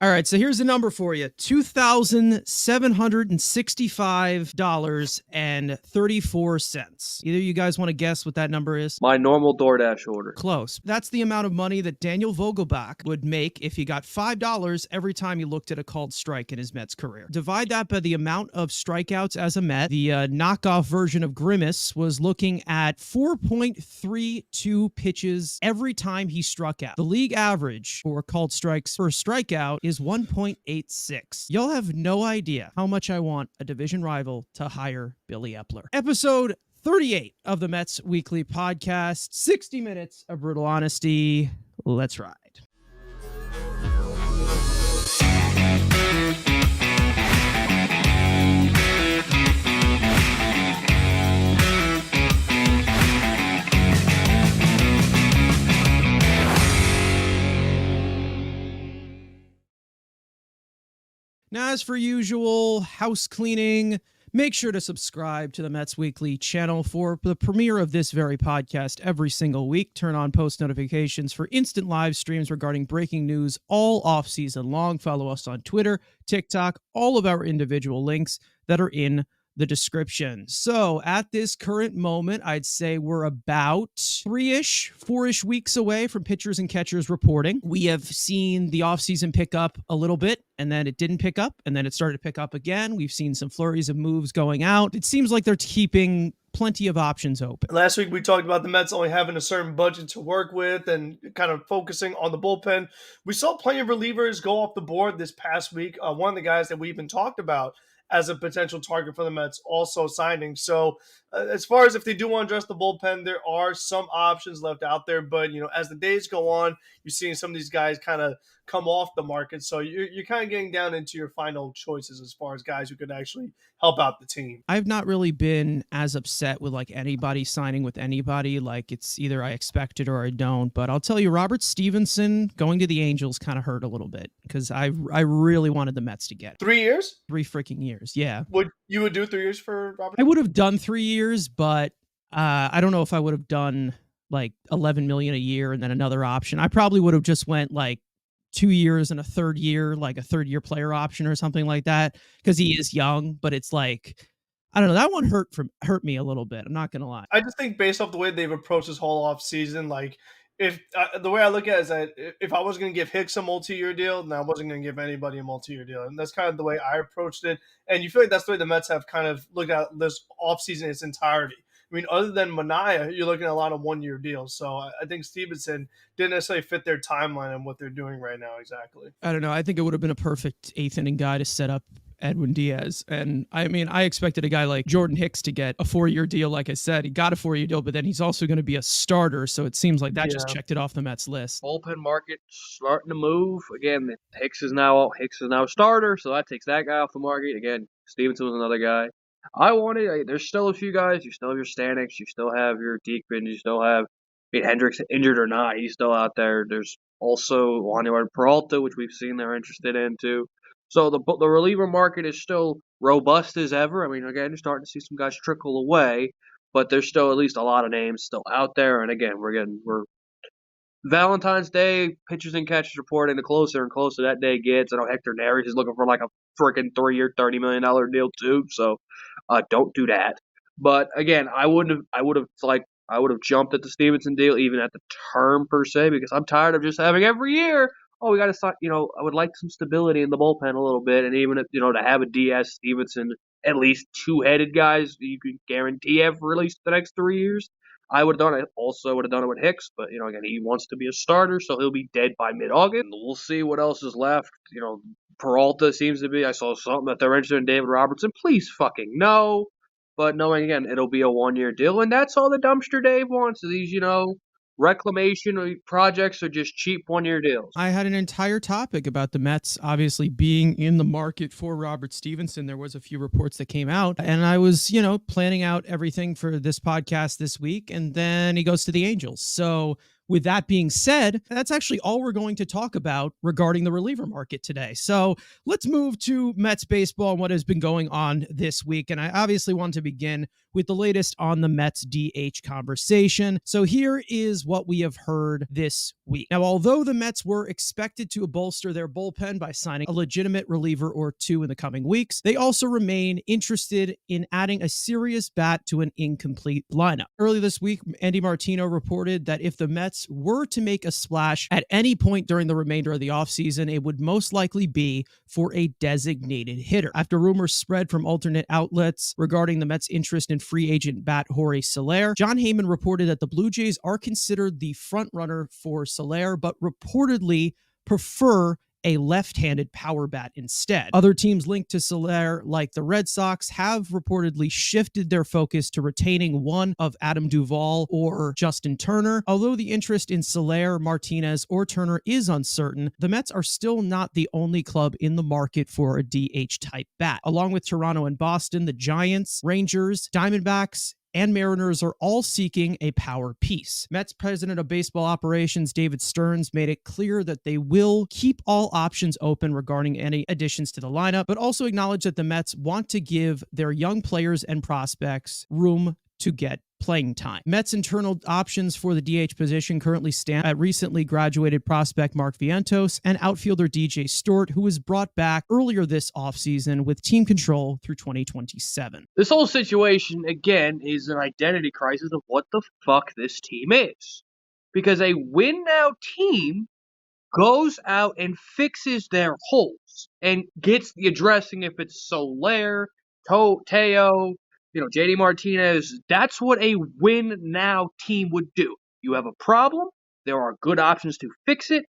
All right, so here's the number for you. $2,765.34. Either you guys want to guess what that number is? My normal DoorDash order. Close. That's the amount of money that Daniel Vogelbach would make if he got $5 every time he looked at a called strike in his Mets career. Divide that by the amount of strikeouts as a Met. The knockoff version of Grimace was looking at 4.32 pitches every time he struck out. The league average for called strikes per strikeout is 1.86. Y'all have no idea how much I want a division rival to hire Billy Epler. Episode 38 of the Mets Weekly Podcast. 60 minutes of brutal honesty. Let's ride. Now, as for usual, house cleaning, make sure to subscribe to the Mets Weekly channel for the premiere of this very podcast every single week. Turn on post notifications for instant live streams regarding breaking news all off-season long. Follow us on Twitter, TikTok, all of our individual links that are in the description. So at this current moment, I'd say we're about 4-ish weeks away from pitchers and catchers reporting. We have seen the offseason pick up a little bit, and then it didn't pick up, and then it started to pick up again. We've seen some flurries of moves going out. It seems like they're keeping plenty of options open. Last week, we talked about the Mets only having a certain budget to work with and kind of focusing on the bullpen. We saw plenty of relievers go off the board this past week. One of the guys that we even talked about as a potential target for the Mets also signing. So as far as if they do want to address the bullpen, there are some options left out there. But, as the days go on, you're seeing some of these guys kind of come off the market. So you're kind of getting down into your final choices as far as guys who could actually help out the team. I've not really been as upset with anybody signing with anybody. It's either I expect it or I don't. But I'll tell you, Robert Stevenson going to the Angels kind of hurt a little bit because I really wanted the Mets to get 3 years? 3 freaking years. Yeah. You would do 3 years for Robert? I would have done 3 years, but I don't know if I would have done $11 million a year and then another option. I probably would have just went 2 years and a third year, a third-year player option or something like that, because he is young. But it's I don't know. That one hurt me a little bit. I'm not gonna lie. I just think based off the way they've approached this whole off season, if the way I look at it is that if I was going to give Hicks a multi-year deal, then I wasn't going to give anybody a multi-year deal, and that's kind of the way I approached it. And you feel like that's the way the Mets have kind of looked at this off season in its entirety. I mean, other than Manaea, you're looking at a lot of one-year deals. So I think Stevenson didn't necessarily fit their timeline and what they're doing right now exactly. I don't know. I think it would have been a perfect eighth-inning guy to set up Edwin Diaz. And I mean, I expected a guy like Jordan Hicks to get a 4-year deal. Like I said, he got a 4-year deal, but then he's also going to be a starter. So it seems like that just checked it off the Mets list. Bullpen market starting to move. Again, Hicks is now a starter, so that takes that guy off the market. Again, Stevenson was another guy. There's still a few guys. You still have your Stanix. You still have your Diekman. You still have Hendricks, injured or not. He's still out there. There's also Juan Peralta, which we've seen they're interested in too. So the reliever market is still robust as ever. I mean, again, you're starting to see some guys trickle away, but there's still at least a lot of names still out there. And again, we're Valentine's Day, pitchers and catchers reporting, the closer and closer that day gets. I know Hector Neris is looking for a freaking 3-year, $30 million deal too. So don't do that. But again, I would have jumped at the Stevenson deal, even at the term per se, because I'm tired of just having every year. Oh, we got to start. I would like some stability in the bullpen a little bit, and even if, to have a Diaz, Stevenson, at least two-headed guys you can guarantee have for at least the next 3 years. I would have done it. Also would have done it with Hicks, but again, he wants to be a starter, so he'll be dead by mid-August. We'll see what else is left. Peralta seems to be. I saw something that they're interested in David Robertson. Please fucking no. But knowing again, it'll be a 1-year deal, and that's all the dumpster Dave wants. These, reclamation projects are just cheap 1-year deals. I had an entire topic about the Mets obviously being in the market for Robert Stevenson. There was a few reports that came out, and I was, planning out everything for this podcast this week, and then he goes to the Angels. So with that being said, that's actually all we're going to talk about regarding the reliever market today. So let's move to Mets baseball and what has been going on this week. And I obviously want to begin with the latest on the Mets DH conversation. So here is what we have heard this week. Now, although the Mets were expected to bolster their bullpen by signing a legitimate reliever or two in the coming weeks, they also remain interested in adding a serious bat to an incomplete lineup. Early this week, Andy Martino reported that if the Mets were to make a splash at any point during the remainder of the offseason, it would most likely be for a designated hitter. After rumors spread from alternate outlets regarding the Mets' interest in free agent bat Jorge Soler, John Heyman reported that the Blue Jays are considered the front runner for Soler, but reportedly prefer a left-handed power bat instead. Other teams linked to Soler, like the Red Sox, have reportedly shifted their focus to retaining one of Adam Duvall or Justin Turner. Although the interest in Soler, Martinez, or Turner is uncertain, the Mets are still not the only club in the market for a DH-type bat. Along with Toronto and Boston, the Giants, Rangers, Diamondbacks, and Mariners are all seeking a power piece. Mets president of baseball operations David Stearns made it clear that they will keep all options open regarding any additions to the lineup, but also acknowledged that the Mets want to give their young players and prospects room to get playing time. Mets internal options for the DH position currently stand at recently graduated prospect Mark Vientos and outfielder DJ Stewart, who was brought back earlier this offseason with team control through 2027. This whole situation, again, is an identity crisis of what the fuck this team is. Because a win-now team goes out and fixes their holes and gets the addressing if it's Soler, Teo, JD Martinez. That's what a win-now team would do. You have a problem. There are good options to fix it.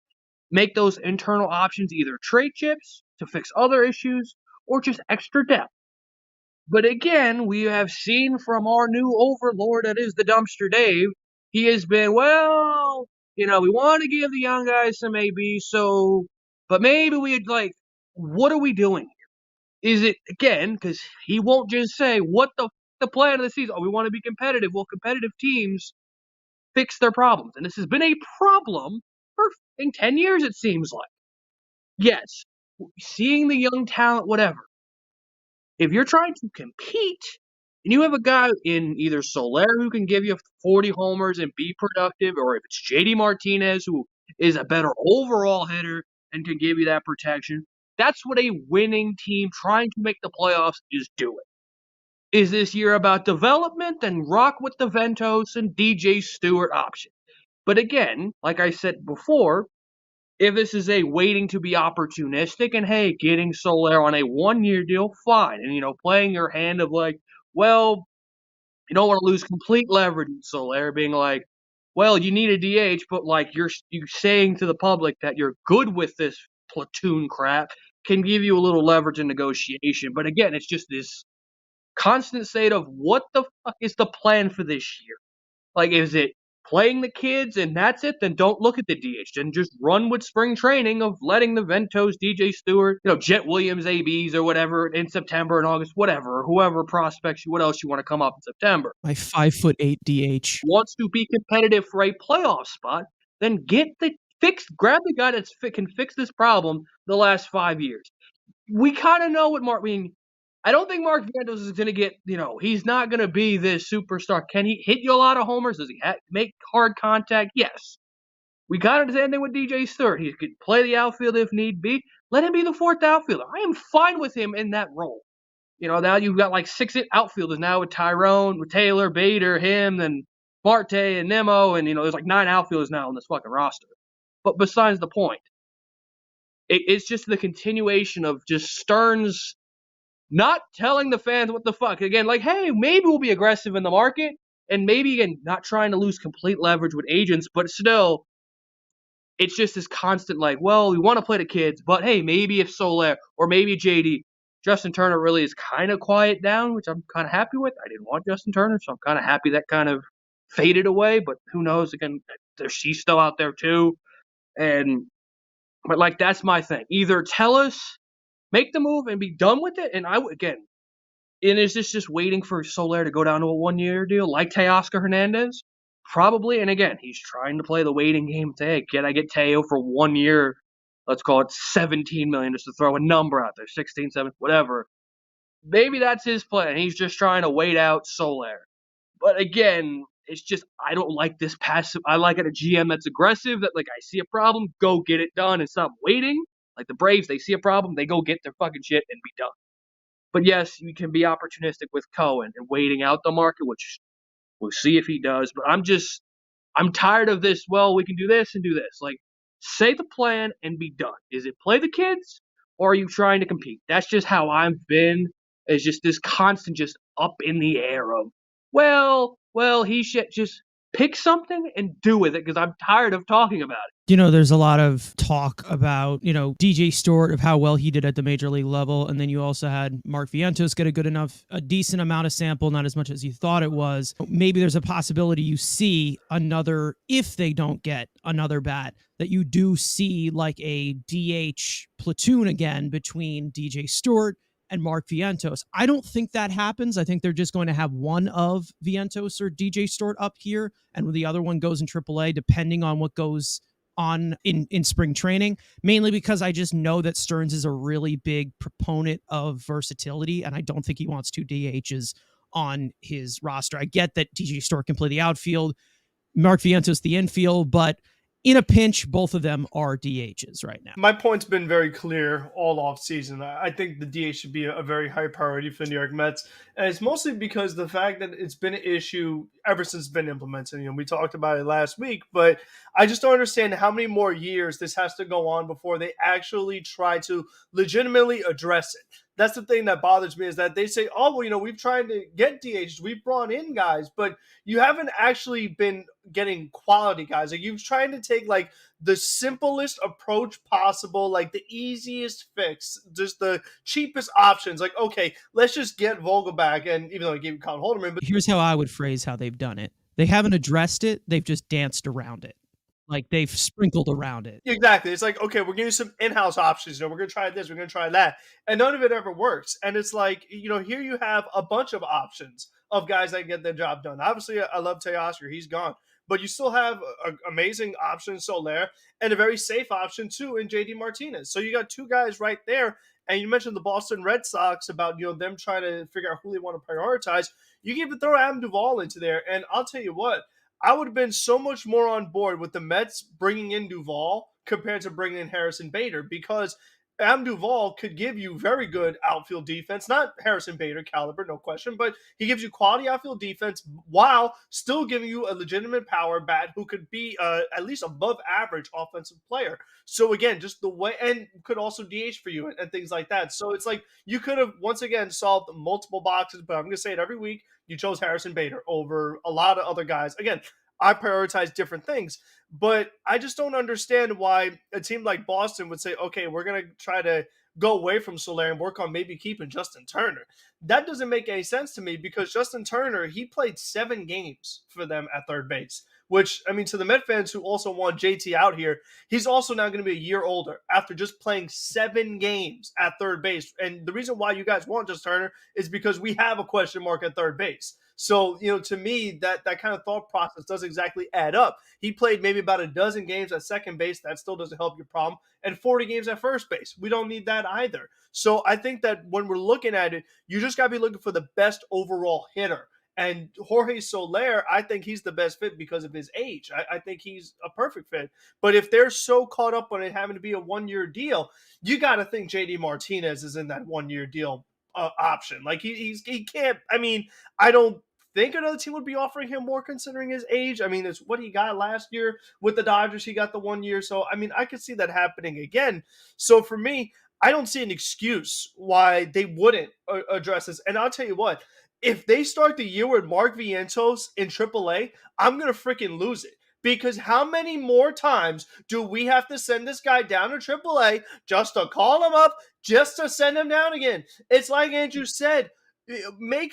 Make those internal options either trade chips to fix other issues or just extra depth. But again, we have seen from our new overlord that is the Dumpster Dave, he has been, we want to give the young guys some AB, but maybe we'd what are we doing here? Is it, again, because he won't just say, what the plan of the season? Oh, we want to be competitive. Well, competitive teams fix their problems. And this has been a problem in 10 years, it seems like. Yes, seeing the young talent, whatever. If you're trying to compete, and you have a guy in either Soler who can give you 40 homers and be productive, or if it's JD Martinez who is a better overall hitter and can give you that protection, that's what a winning team trying to make the playoffs is doing. Is this year about development? Then rock with the Ventos and DJ Stewart option. But again, like I said before, if this is a waiting to be opportunistic and, hey, getting Soler on a one-year deal, fine. And, playing your hand of you don't want to lose complete leverage in Soler, being you need a DH, but you're saying to the public that you're good with this platoon crap can give you a little leverage in negotiation. But again, it's just this constant state of what the fuck is the plan for this year? Is it playing the kids and that's it? Then don't look at the DH. Then just run with spring training of letting the Ventos, DJ Stewart, Jet Williams, ABs or whatever in September and August, whatever, whoever prospects you, what else you want to come up in September. My 5'8" DH wants to be competitive for a playoff spot, then grab the guy that can fix this problem the last 5 years. We kind of know what I don't think Mark Vientos is going to get, he's not going to be this superstar. Can he hit you a lot of homers? Does he make hard contact? Yes. We kind of the same thing with DJ Stewart. He could play the outfield if need be. Let him be the fourth outfielder. I am fine with him in that role. Now you've got 6 outfielders now with Tyrone, with Taylor, Bader, him, and Marte and Nemo, and there's 9 outfielders now on this fucking roster. But besides the point, it's just the continuation of just Stearns not telling the fans what the fuck. Again, hey, maybe we'll be aggressive in the market, and maybe, again, not trying to lose complete leverage with agents, but still, it's just this constant, we want to play the kids, but hey, maybe if Soler or maybe JD, Justin Turner really is kind of quiet down, which I'm kind of happy with. I didn't want Justin Turner, so I'm kind of happy that kind of faded away, but who knows? Again, she's still out there too. But that's my thing. Either tell us, make the move and be done with it. And is this just waiting for Soler to go down to a one-year deal like Teoscar Hernandez? Probably. And again, he's trying to play the waiting game. Can I get Teo for 1 year? Let's call it $17 million, just to throw a number out there, 16, 7, whatever. Maybe that's his plan. He's just trying to wait out Soler. But again, it's just I don't like this passive. I like a GM that's aggressive. That like I see a problem, go get it done and stop waiting. Like the Braves, they see a problem, they go get their fucking shit and be done. But yes, you can be opportunistic with Cohen and waiting out the market, which we'll see if he does. But I'm tired of this. Well, we can do this and do this. Like, say the plan and be done. Is it play the kids or are you trying to compete? That's just how I've been. It's just this constant, just up in the air of, he should just pick something and do with it because I'm tired of talking about it. There's a lot of talk about, DJ Stewart, of how well he did at the major league level. And then you also had Mark Vientos get a decent amount of sample, not as much as you thought it was. Maybe there's a possibility you see another, if they don't get another bat, that you do see like a DH platoon again between DJ Stewart and Mark Vientos. I don't think that happens. I think they're just going to have one of Vientos or DJ Stewart up here, and the other one goes in AAA, depending on what goes on in spring training, mainly because I just know that Stearns is a really big proponent of versatility, and I don't think he wants two DHs on his roster. I get that DJ Stewart can play the outfield, Mark Vientos the infield, but in a pinch, both of them are DHs right now. My point's been very clear all off season. I think the DH should be a very high priority for the New York Mets. And it's mostly because the fact that it's been an issue ever since it's been implemented. We talked about it last week, but I just don't understand how many more years this has to go on before they actually try to legitimately address it. That's the thing that bothers me, is that they say, oh, well, we've tried to get DHs, we've brought in guys, but you haven't actually been getting quality guys. Like, you're trying to take like the simplest approach possible, like the easiest fix, just the cheapest options. Like, okay, let's just get Vogelback, and even though I gave you Colin Holderman, but here's how I would phrase how they've done it. They haven't addressed it, they've just danced around it. Like, they've sprinkled around it. Exactly. It's like, okay, we're going to use some in-house options. We're going to try this, we're going to try that. And none of it ever works. And it's like, here you have a bunch of options of guys that get their job done. Obviously, I love Teoscar. He's gone. But you still have an amazing option, Soler, and a very safe option, too, in JD Martinez. So you got two guys right there. And you mentioned the Boston Red Sox about, them trying to figure out who they want to prioritize. You can even throw Adam Duvall into there. And I'll tell you what, I would have been so much more on board with the Mets bringing in Duvall compared to bringing in Harrison Bader, because Adam Duvall could give you very good outfield defense, not Harrison Bader caliber, no question, but he gives you quality outfield defense while still giving you a legitimate power bat who could be at least above average offensive player. So again, just the way, and could also DH for you and things like that. So it's like you could have once again solved multiple boxes, but I'm going to say it every week. You chose Harrison Bader over a lot of other guys. Again, I prioritize different things, but I just don't understand why a team like Boston would say, okay, we're going to try to go away from Soler and work on maybe keeping Justin Turner. That doesn't make any sense to me, because Justin Turner, he played 7 games for them at third base, which, I mean, to the Met fans who also want JT out here, he's also now going to be a year older after just playing 7 games at third base. And the reason why you guys want Justin Turner is because we have a question mark at third base. So, to me, that kind of thought process doesn't exactly add up. He played maybe about a dozen games at second base. That still doesn't help your problem. And 40 games at first base. We don't need that either. So I think that when we're looking at it, you just got to be looking for the best overall hitter. And Jorge Soler, I think he's the best fit because of his age. I think he's a perfect fit. But if they're so caught up on it having to be a one-year deal, you got to think JD Martinez is in that one-year deal option. Like he can't. I mean, I don't think another team would be offering him more considering his age. I mean, it's what he got last year with the Dodgers. He got the 1 year. So, I mean, I could see that happening again. So for me, I don't see an excuse why they wouldn't address this. And I'll tell you what, if they start the year with Mark Vientos in AAA, I'm going to freaking lose it. Because how many more times do we have to send this guy down to AAA just to call him up, just to send him down again? It's like Andrew said, make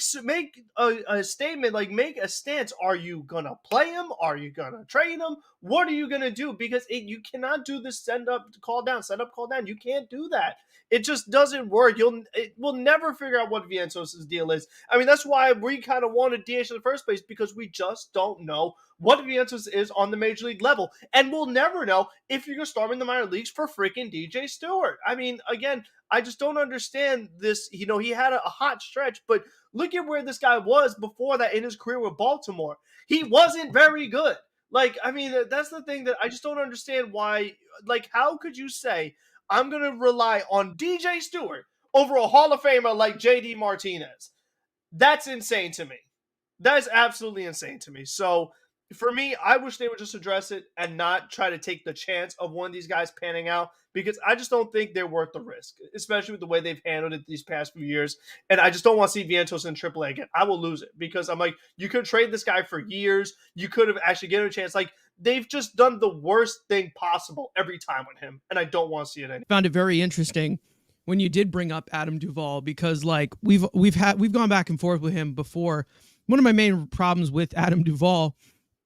a statement, like make a stance. Are you going to play him? Are you going to trade him? What are you going to do? Because you cannot do this send up, call down, send up, call down. You can't do that. It just doesn't work. We'll never figure out what Vientos' deal is. I mean, that's why we kind of wanted DH in the first place, because we just don't know what Vientos is on the major league level. And we'll never know if you're going to start him in the minor leagues for freaking DJ Stewart. I mean, again, I just don't understand this. You know, he had a hot stretch, but look at where this guy was before that in his career with Baltimore. He wasn't very good. Like, I mean, that's the thing that I just don't understand why. Like, how could you say, I'm going to rely on DJ Stewart over a Hall of Famer like JD Martinez? That's insane to me. That is absolutely insane to me. So, for me, I wish they would just address it and not try to take the chance of one of these guys panning out, because I just don't think they're worth the risk, especially with the way they've handled it these past few years. And I just don't want to see Vientos in AAA again. I will lose it, because I'm like, you could trade this guy for years. You could have actually given him a chance. Like, they've just done the worst thing possible every time with him, and I don't want to see it anymore. Found it very interesting when you did bring up Adam Duvall, because like we've gone back and forth with him before. One of my main problems with Adam Duvall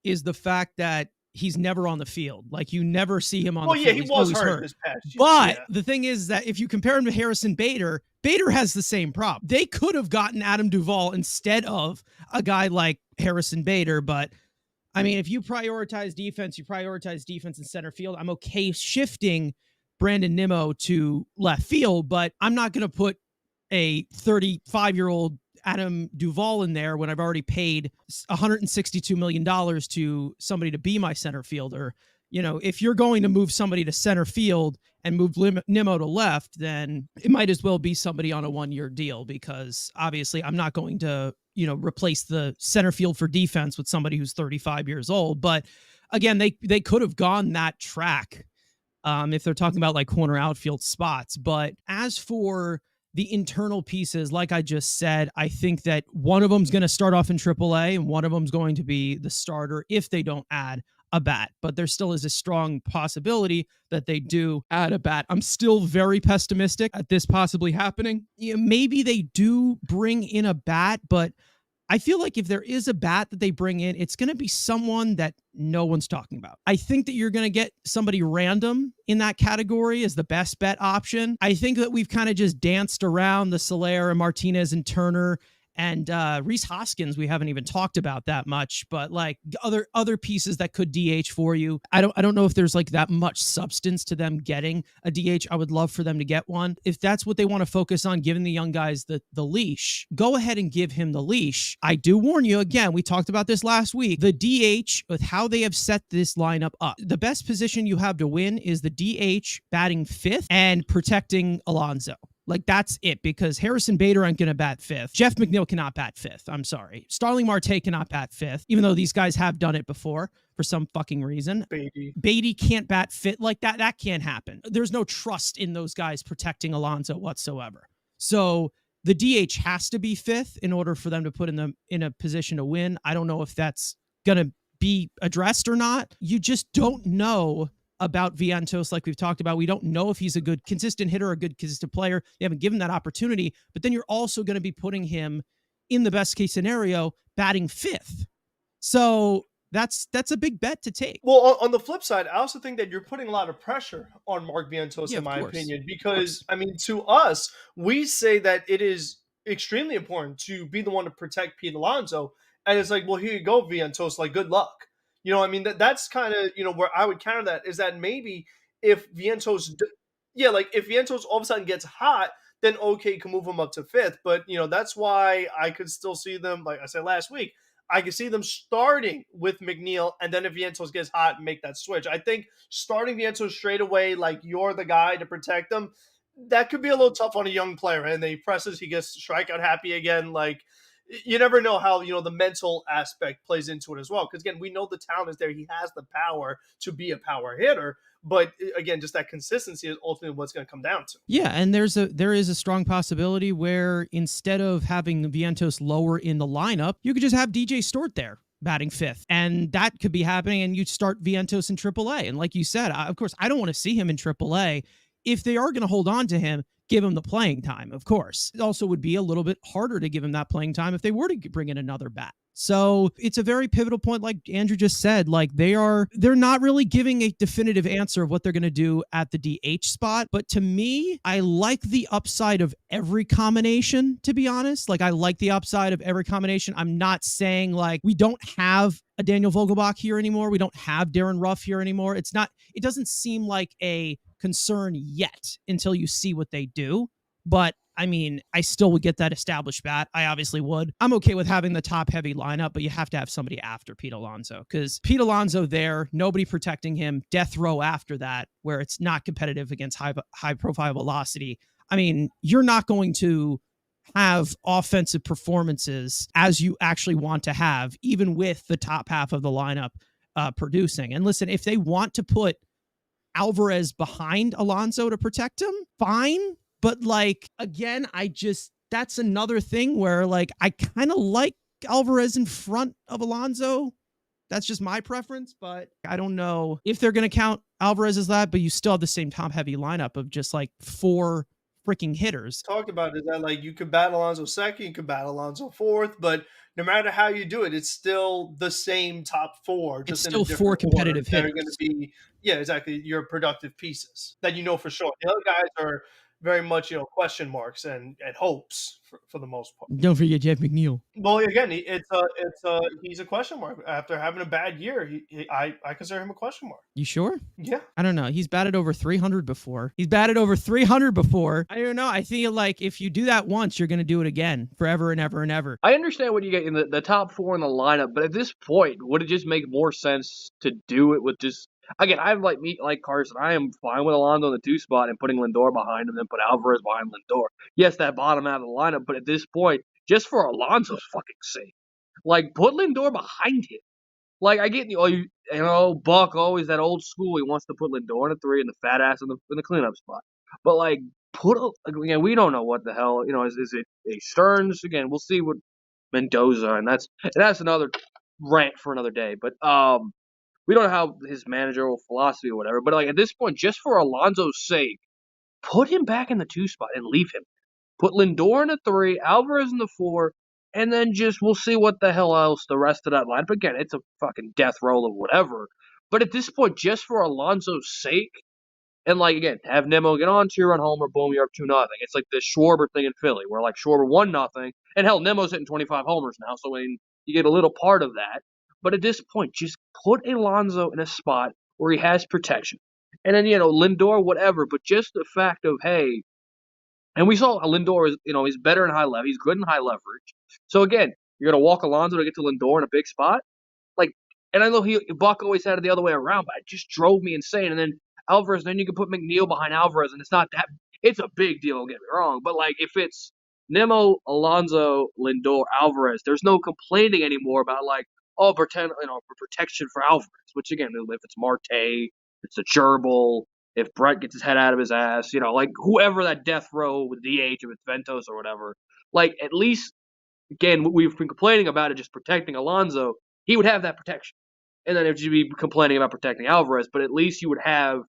is the fact that he's never on the field. Like, you never see him on the field. Well, yeah, he was hurt this past year. But the thing is that if you compare him to Harrison Bader, Bader has the same problem. They could have gotten Adam Duvall instead of a guy like Harrison Bader. But, I mean, if you prioritize defense in center field. I'm okay shifting Brandon Nimmo to left field, but I'm not going to put a 35-year-old Adam Duvall in there when I've already paid $162 million to somebody to be my center fielder. You know, if you're going to move somebody to center field and move Nimmo to left, then it might as well be somebody on a 1-year deal, because obviously I'm not going to, you know, replace the center field for defense with somebody who's 35 years old. But again, they could have gone that track if they're talking about like corner outfield spots. But as for the internal pieces, like I just said, I think that one of them's going to start off in AAA and one of them's going to be the starter if they don't add a bat. But there still is a strong possibility that they do add a bat. I'm still very pessimistic at this possibly happening. Yeah, maybe they do bring in a bat, but I feel like if there is a bat that they bring in, it's going to be someone that no one's talking about. I think that you're going to get somebody random in that category as the best bet option. I think that we've kind of just danced around the Soler and Martinez and Turner and Rhys Hoskins. We haven't even talked about that much, but like other pieces that could DH for you. I don't know if there's like that much substance to them getting a DH. I would love for them to get one. If that's what they want to focus on, giving the young guys the leash, go ahead and give him the leash. I do warn you, again, we talked about this last week, the DH, with how they have set this lineup up, the best position you have to win is the DH batting fifth and protecting Alonso. Like, that's it, because Harrison Bader ain't going to bat fifth. Jeff McNeil cannot bat fifth. I'm sorry. Starling Marte cannot bat fifth, even though these guys have done it before for some fucking reason. Beatty can't bat fifth. Like, that can't happen. There's no trust in those guys protecting Alonso whatsoever. So the DH has to be fifth in order for them to put in a position to win. I don't know if that's going to be addressed or not. You just don't know about Vientos, like we've talked about. We don't know if he's a good consistent hitter or a good consistent player. They haven't given that opportunity, but then you're also going to be putting him in the best case scenario batting fifth. So that's a big bet to take. Well, on the flip side, I also think that you're putting a lot of pressure on Mark Vientos, in my opinion, because I mean, to us, we say that it is extremely important to be the one to protect Pete Alonso. And it's like, well, here you go, Vientos, like, good luck. You know, I mean, that's kind of, you know, where I would counter that is that maybe if Vientos, if Vientos all of a sudden gets hot, then okay, you can move him up to fifth. But, you know, that's why I could still see them, like I said last week, I could see them starting with McNeil, and then if Vientos gets hot, make that switch. I think starting Vientos straight away, like you're the guy to protect them, that could be a little tough on a young player. And then he presses, he gets strikeout happy again, like, you never know how, you know, the mental aspect plays into it as well. Because, again, we know the talent is there. He has the power to be a power hitter. But, again, just that consistency is ultimately what's going to come down to. Yeah, and there is a strong possibility where instead of having Vientos lower in the lineup, you could just have DJ Stewart there batting fifth. And that could be happening, and you start Vientos in AAA. And like you said, of course, I don't want to see him in AAA. If they are going to hold on to him, give him the playing time, of course. It also would be a little bit harder to give him that playing time if they were to bring in another bat. So it's a very pivotal point, like Andrew just said. Like they're not really giving a definitive answer of what they're going to do at the DH spot. But to me, I like the upside of every combination, to be honest. Like I like the upside of every combination. I'm not saying like we don't have a Daniel Vogelbach here anymore. We don't have Darren Ruff here anymore. It doesn't seem like a concern yet until you see what they do. But I mean, I still would get that established bat. I obviously would. I'm okay with having the top heavy lineup, but you have to have somebody after Pete Alonso, because Pete Alonso there, nobody protecting him, death row after that, where it's not competitive against high profile velocity. I mean, you're not going to have offensive performances as you actually want to have, even with the top half of the lineup producing. And listen, if they want to put Alvarez behind Alonso to protect him, fine. But like, again, that's another thing where like, I kind of like Alvarez in front of Alonso. That's just my preference, but I don't know if they're going to count Alvarez as that, but you still have the same top heavy lineup of just like 4 freaking hitters. Talked about is that like you could bat Alonso second, you could bat Alonso fourth, but no matter how you do it, it's still the same top 4. It's still 4 competitive hitters. That are going to be, exactly, your productive pieces that you know for sure. The other guys are very much, question marks and hopes for the most part. Don't forget Jeff McNeil. Well, again, he's a question mark after having a bad year. I consider him a question mark. You sure? Yeah. I don't know. He's batted over 300 before. I don't know. I feel like if you do that once, you're going to do it again forever and ever and ever. I understand what you get in the top 4 in the lineup, but at this point, would it just make more sense to do it with just... Again, I'm like Carson. I am fine with Alonso in the 2 spot and putting Lindor behind him, then put Alvarez behind Lindor. Yes, that bottom half of the lineup, but at this point, just for Alonso's fucking sake, like put Lindor behind him. Like I get Buck always that old school. He wants to put Lindor in the 3 and the fat ass in the cleanup spot. But like again, we don't know what the hell is it a Stearns again? We'll see what Mendoza, and that's another rant for another day. But we don't know how his managerial philosophy or whatever, but like at this point, just for Alonso's sake, put him back in the 2 spot and leave him. Put Lindor in the 3, Alvarez in the 4, and then we'll see what the hell else the rest of that lineup. Again, it's a fucking death roll of whatever. But at this point, just for Alonso's sake, and like again, have Nimmo get on 2-run homer, boom, you're up 2-0. It's like the Schwarber thing in Philly, where like Schwarber 1-0, and hell, Nimmo's hitting 25 homers now, so I mean, you get a little part of that. But at this point, just put Alonso in a spot where he has protection. And then, Lindor, whatever. But just the fact of, hey, and we saw Lindor is, he's better in high leverage. He's good in high leverage. So again, you're going to walk Alonso to get to Lindor in a big spot? Like, and I know Buck always had it the other way around, but it just drove me insane. And then Alvarez, then you can put McNeil behind Alvarez, and it's a big deal, don't get me wrong. But like, if it's Nimmo, Alonso, Lindor, Alvarez, there's no complaining anymore about like, for protection for Alvarez, which again, if it's Marte, it's a gerbil, if Brett gets his head out of his ass, like whoever that death row with DH, if it's Ventos or whatever, like at least, again, we've been complaining about it just protecting Alonso, he would have that protection. And then if you'd be complaining about protecting Alvarez, but at least you would have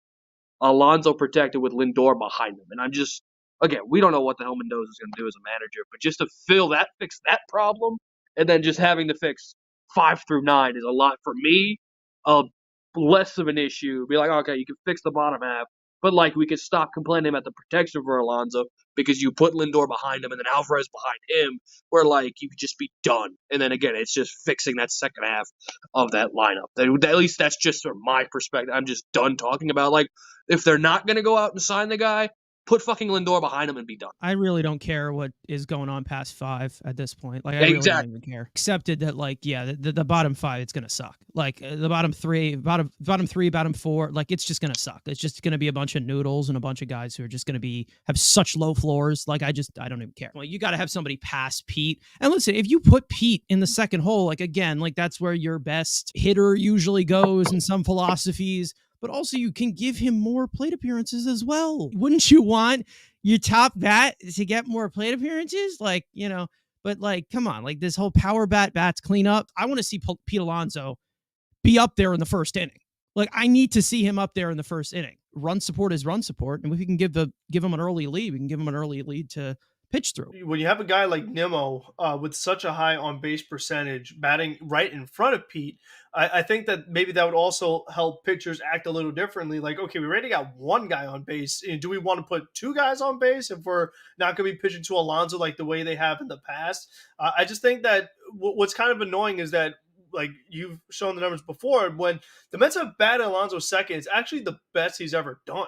Alonso protected with Lindor behind him. And I'm just, again, we don't know what the hell Mendoza is going to do as a manager, but just to fix that problem, and then just having to fix 5 through 9 is a lot for me. Less of an issue. Be like, okay, you can fix the bottom half, but like we could stop complaining about the protection for Alonso because you put Lindor behind him and then Alvarez behind him, where like you could just be done. And then again, it's just fixing that second half of that lineup. At least that's just from my perspective. I'm just done talking about like if they're not going to go out and sign the guy, put fucking Lindor behind him and be done. I really don't care what is going on past 5 at this point. Like, I really don't even care. Accepted that, like, yeah, the bottom 5, it's going to suck. Like, the bottom 3, bottom 4, like, it's just going to suck. It's just going to be a bunch of noodles and a bunch of guys who are just going to have such low floors. Like, I don't even care. Well, you got to have somebody past Pete. And listen, if you put Pete in the second hole, like, again, like, that's where your best hitter usually goes in some philosophies. But also you can give him more plate appearances as well. Wouldn't you want your top bat to get more plate appearances? Like, but like, come on, like this whole power bats clean up. I want to see Pete Alonso be up there in the first inning. Like, I need to see him up there in the first inning. Run support is run support. And if we can give him an early lead, we can give him an early lead to pitch through. When you have a guy like Nimmo with such a high on base percentage batting right in front of Pete, I think that maybe that would also help pitchers act a little differently. Like, okay, we already got one guy on base. Do we want to put two guys on base if we're not going to be pitching to Alonso like the way they have in the past? I just think that what's kind of annoying is that, like you've shown the numbers before, when the Mets have batted Alonso second, it's actually the best he's ever done.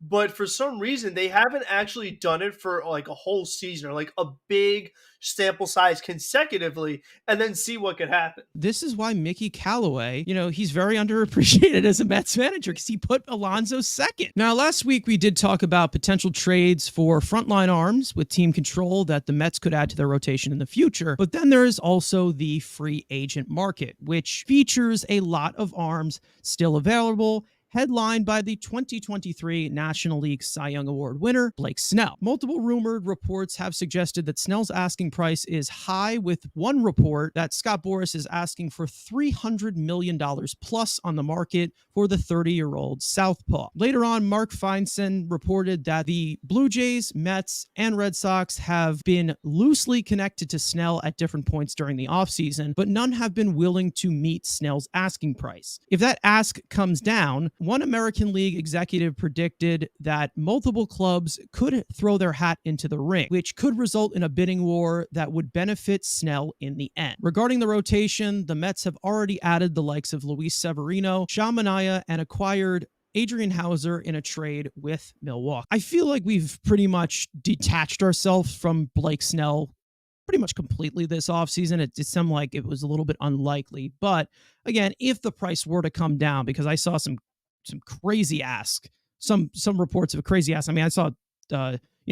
But for some reason, they haven't actually done it for like a whole season or like a big sample size consecutively and then see what could happen. This is why Mickey Callaway, he's very underappreciated as a Mets manager because he put Alonso second. Now, last week we did talk about potential trades for frontline arms with team control that the Mets could add to their rotation in the future. But then there is also the free agent market, which features a lot of arms still available, headlined by the 2023 National League Cy Young Award winner, Blake Snell. Multiple rumored reports have suggested that Snell's asking price is high, with one report that Scott Boras is asking for $300 million plus on the market for the 30-year-old southpaw. Later on, Mark Feinstein reported that the Blue Jays, Mets, and Red Sox have been loosely connected to Snell at different points during the offseason, but none have been willing to meet Snell's asking price. If that ask comes down, one American League executive predicted that multiple clubs could throw their hat into the ring, which could result in a bidding war that would benefit Snell in the end. Regarding the rotation, the Mets have already added the likes of Luis Severino, Sean Manaea, and acquired Adrian Hauser in a trade with Milwaukee. I feel like we've pretty much detached ourselves from Blake Snell pretty much completely this offseason. It seemed like it was a little bit unlikely. But again, if the price were to come down, because I saw some crazy ask, some reports of a crazy ask. I mean, I saw,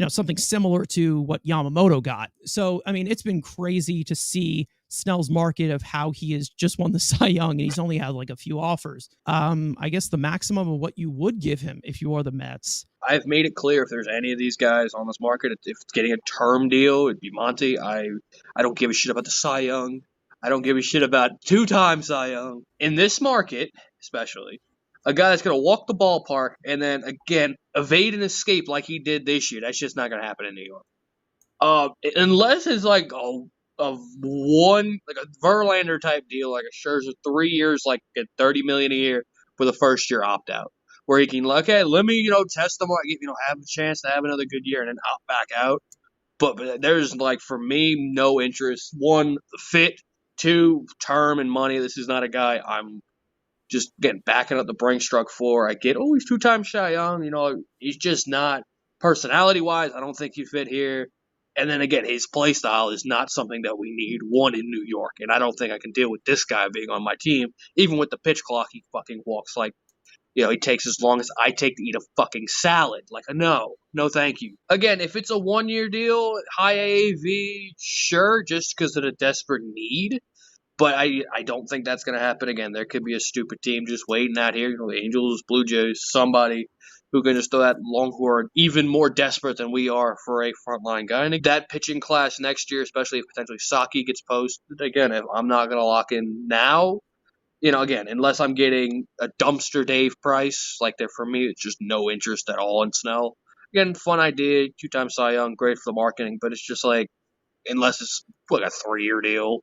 something similar to what Yamamoto got. So, I mean, it's been crazy to see Snell's market of how he has just won the Cy Young and he's only had like a few offers. I guess the maximum of what you would give him if you are the Mets. I've made it clear if there's any of these guys on this market, if it's getting a term deal, it'd be Monty. I don't give a shit about the Cy Young. I don't give a shit about two-time Cy Young. In this market, especially, a guy that's going to walk the ballpark and then, again, evade and escape like he did this year. That's just not going to happen in New York. Unless it's like a Verlander type deal, like a Scherzer, 3 years, like at $30 million a year for the first year opt out, where he can, okay, let me, test them, have a chance to have another good year and then opt back out. But there's, like, for me, no interest. One, the fit. Two, term and money. This is not a guy I'm just getting backing up the Brinkstruck for. I get, he's two-time Cy Young. He's just not, personality-wise, I don't think he fit here. And then again, his play style is not something that we need, one, in New York. And I don't think I can deal with this guy being on my team. Even with the pitch clock, he fucking walks like, he takes as long as I take to eat a fucking salad. Like, no thank you. Again, if it's a one-year deal, high AAV, sure, just because of the desperate need. But I don't think that's going to happen again. There could be a stupid team just waiting out here. The Angels, Blue Jays, somebody who can just throw that longhorn even more desperate than we are for a frontline guy. And that pitching class next year, especially if potentially Saki gets posted, again, if I'm not going to lock in now, again, unless I'm getting a dumpster Dave price, like that for me, it's just no interest at all in Snell. Again, fun idea, two-time Cy Young, great for the marketing, but it's just like, unless it's like a 3-year deal,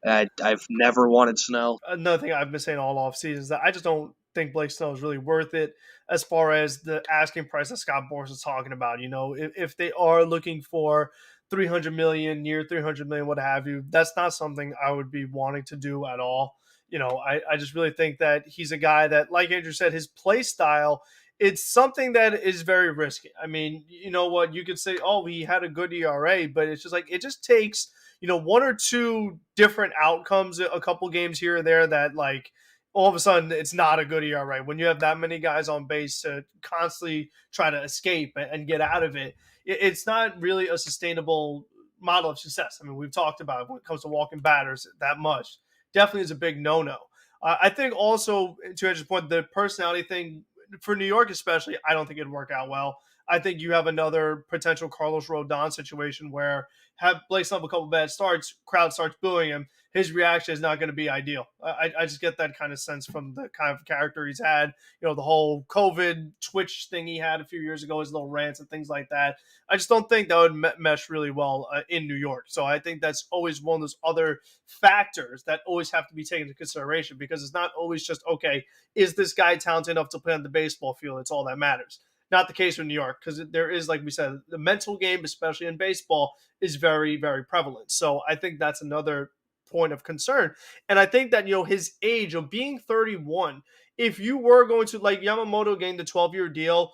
I've never wanted Snell. Another thing I've been saying all off season is that I just don't think Blake Snell is really worth it as far as the asking price that Scott Boras is talking about. If they are looking for $300 million, near $300 million, what have you, that's not something I would be wanting to do at all. I just really think that he's a guy that, like Andrew said, his play style, it's something that is very risky. I mean, you know what, you could say, he had a good ERA, but it's just like, it just takes, one or two different outcomes, a couple games here or there that, like, all of a sudden it's not a good ERA. When you have that many guys on base to constantly try to escape and get out of it, it's not really a sustainable model of success. I mean, we've talked about it when it comes to walking batters that much. Definitely is a big no-no. I think also, to Andrew's point, the personality thing, for New York especially, I don't think it'd work out well. I think you have another potential Carlos Rodon situation where have Blake Snell have a couple bad starts, crowd starts booing him. His reaction is not going to be ideal. I just get that kind of sense from the kind of character he's had. The whole COVID Twitch thing he had a few years ago, his little rants and things like that. I just don't think that would mesh really well in New York. So I think that's always one of those other factors that always have to be taken into consideration, because it's not always just, okay, is this guy talented enough to play on the baseball field? It's all that matters. Not the case in New York, because there is, like we said, the mental game, especially in baseball, is very, very prevalent. So I think that's another point of concern. And I think that, his age of being 31, if you were going to, like Yamamoto getting the 12-year deal,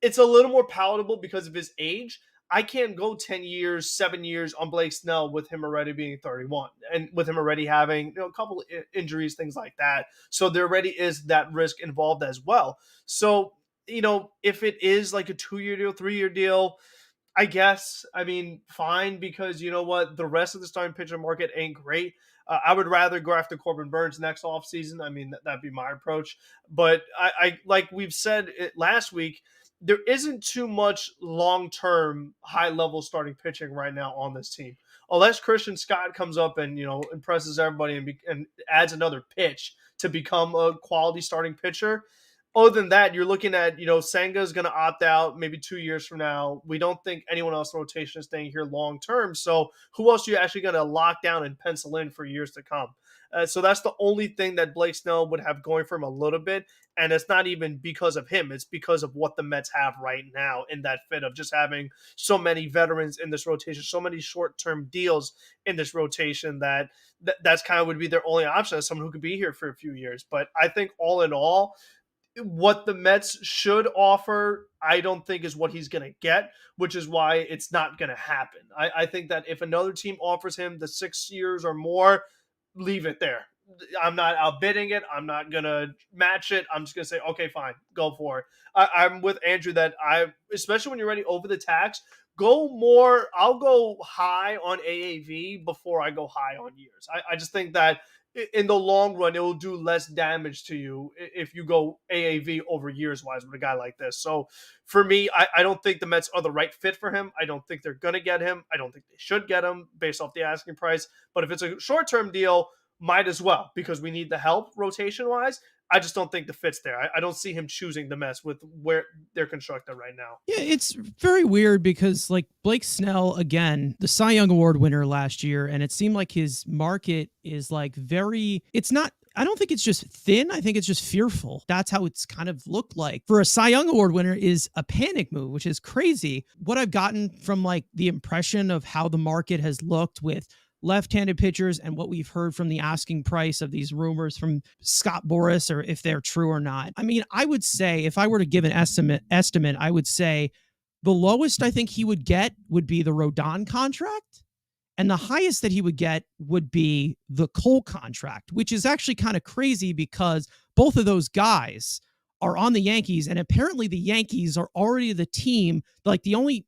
it's a little more palatable because of his age. I can't go 10 years, 7 years on Blake Snell with him already being 31 and with him already having a couple of injuries, things like that. So there already is that risk involved as well. So, if it is like a 2-year deal, 3-year deal, I guess, fine, because you know what? The rest of the starting pitcher market ain't great. I would rather go after Corbin Burns next offseason. That'd be my approach. But I like we've said it last week, there isn't too much long-term high-level starting pitching right now on this team. Unless Christian Scott comes up and, impresses everybody and adds another pitch to become a quality starting pitcher. Other than that, you're looking at, Senga is going to opt out maybe 2 years from now. We don't think anyone else in rotation is staying here long term. So who else are you actually going to lock down and pencil in for years to come? So that's the only thing that Blake Snell would have going for him a little bit. And it's not even because of him. It's because of what the Mets have right now in that fit of just having so many veterans in this rotation, so many short-term deals in this rotation that's kind of would be their only option as someone who could be here for a few years. But I think all in all, what the Mets should offer, I don't think is what he's going to get, which is why it's not going to happen. I think that if another team offers him the 6 years or more, leave it there. I'm not outbidding it. I'm not going to match it. I'm just going to say, okay, fine, go for it. I'm with Andrew that especially when you're ready over the tax, I'll go high on AAV before I go high on years. I just think that in the long run, it will do less damage to you if you go AAV over years wise with a guy like this. So for me, I don't think the Mets are the right fit for him. I don't think they're going to get him. I don't think they should get him based off the asking price. But if it's a short-term deal, might as well, because we need the help rotation wise. I just don't think the fit's there. I don't see him choosing the Mets with where they're constructed right now. Yeah, it's very weird because like Blake Snell, again, the Cy Young Award winner last year, and it seemed like his market is like I don't think it's just thin. I think it's just fearful. That's how it's kind of looked like. For a Cy Young Award winner is a panic move, which is crazy. What I've gotten from like the impression of how the market has looked with left-handed pitchers and what we've heard from the asking price of these rumors from Scott Boras, or if they're true or not. I would say if I were to give an estimate, I would say the lowest I think he would get would be the Rodon contract. And the highest that he would get would be the Cole contract, which is actually kind of crazy because both of those guys are on the Yankees. And apparently the Yankees are already the team, like the only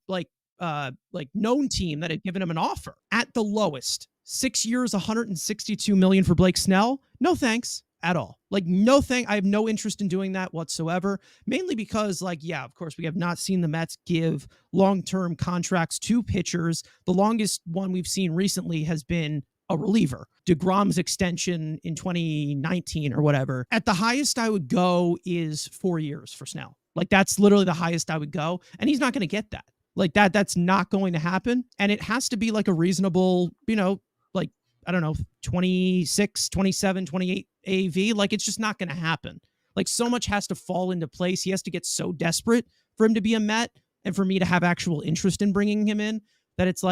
known team that had given him an offer at the lowest. 6 years, $162 million for Blake Snell. No thanks at all. No thank. I have no interest in doing that whatsoever. Mainly because, of course, we have not seen the Mets give long-term contracts to pitchers. The longest one we've seen recently has been a reliever. DeGrom's extension in 2019 or whatever. At the highest I would go is 4 years for Snell. That's literally the highest I would go. And he's not going to get that. That's not going to happen. And it has to be a reasonable, 26, 27, 28 AV. It's just not going to happen. So much has to fall into place. He has to get so desperate for him to be a Met and for me to have actual interest in bringing him in that it's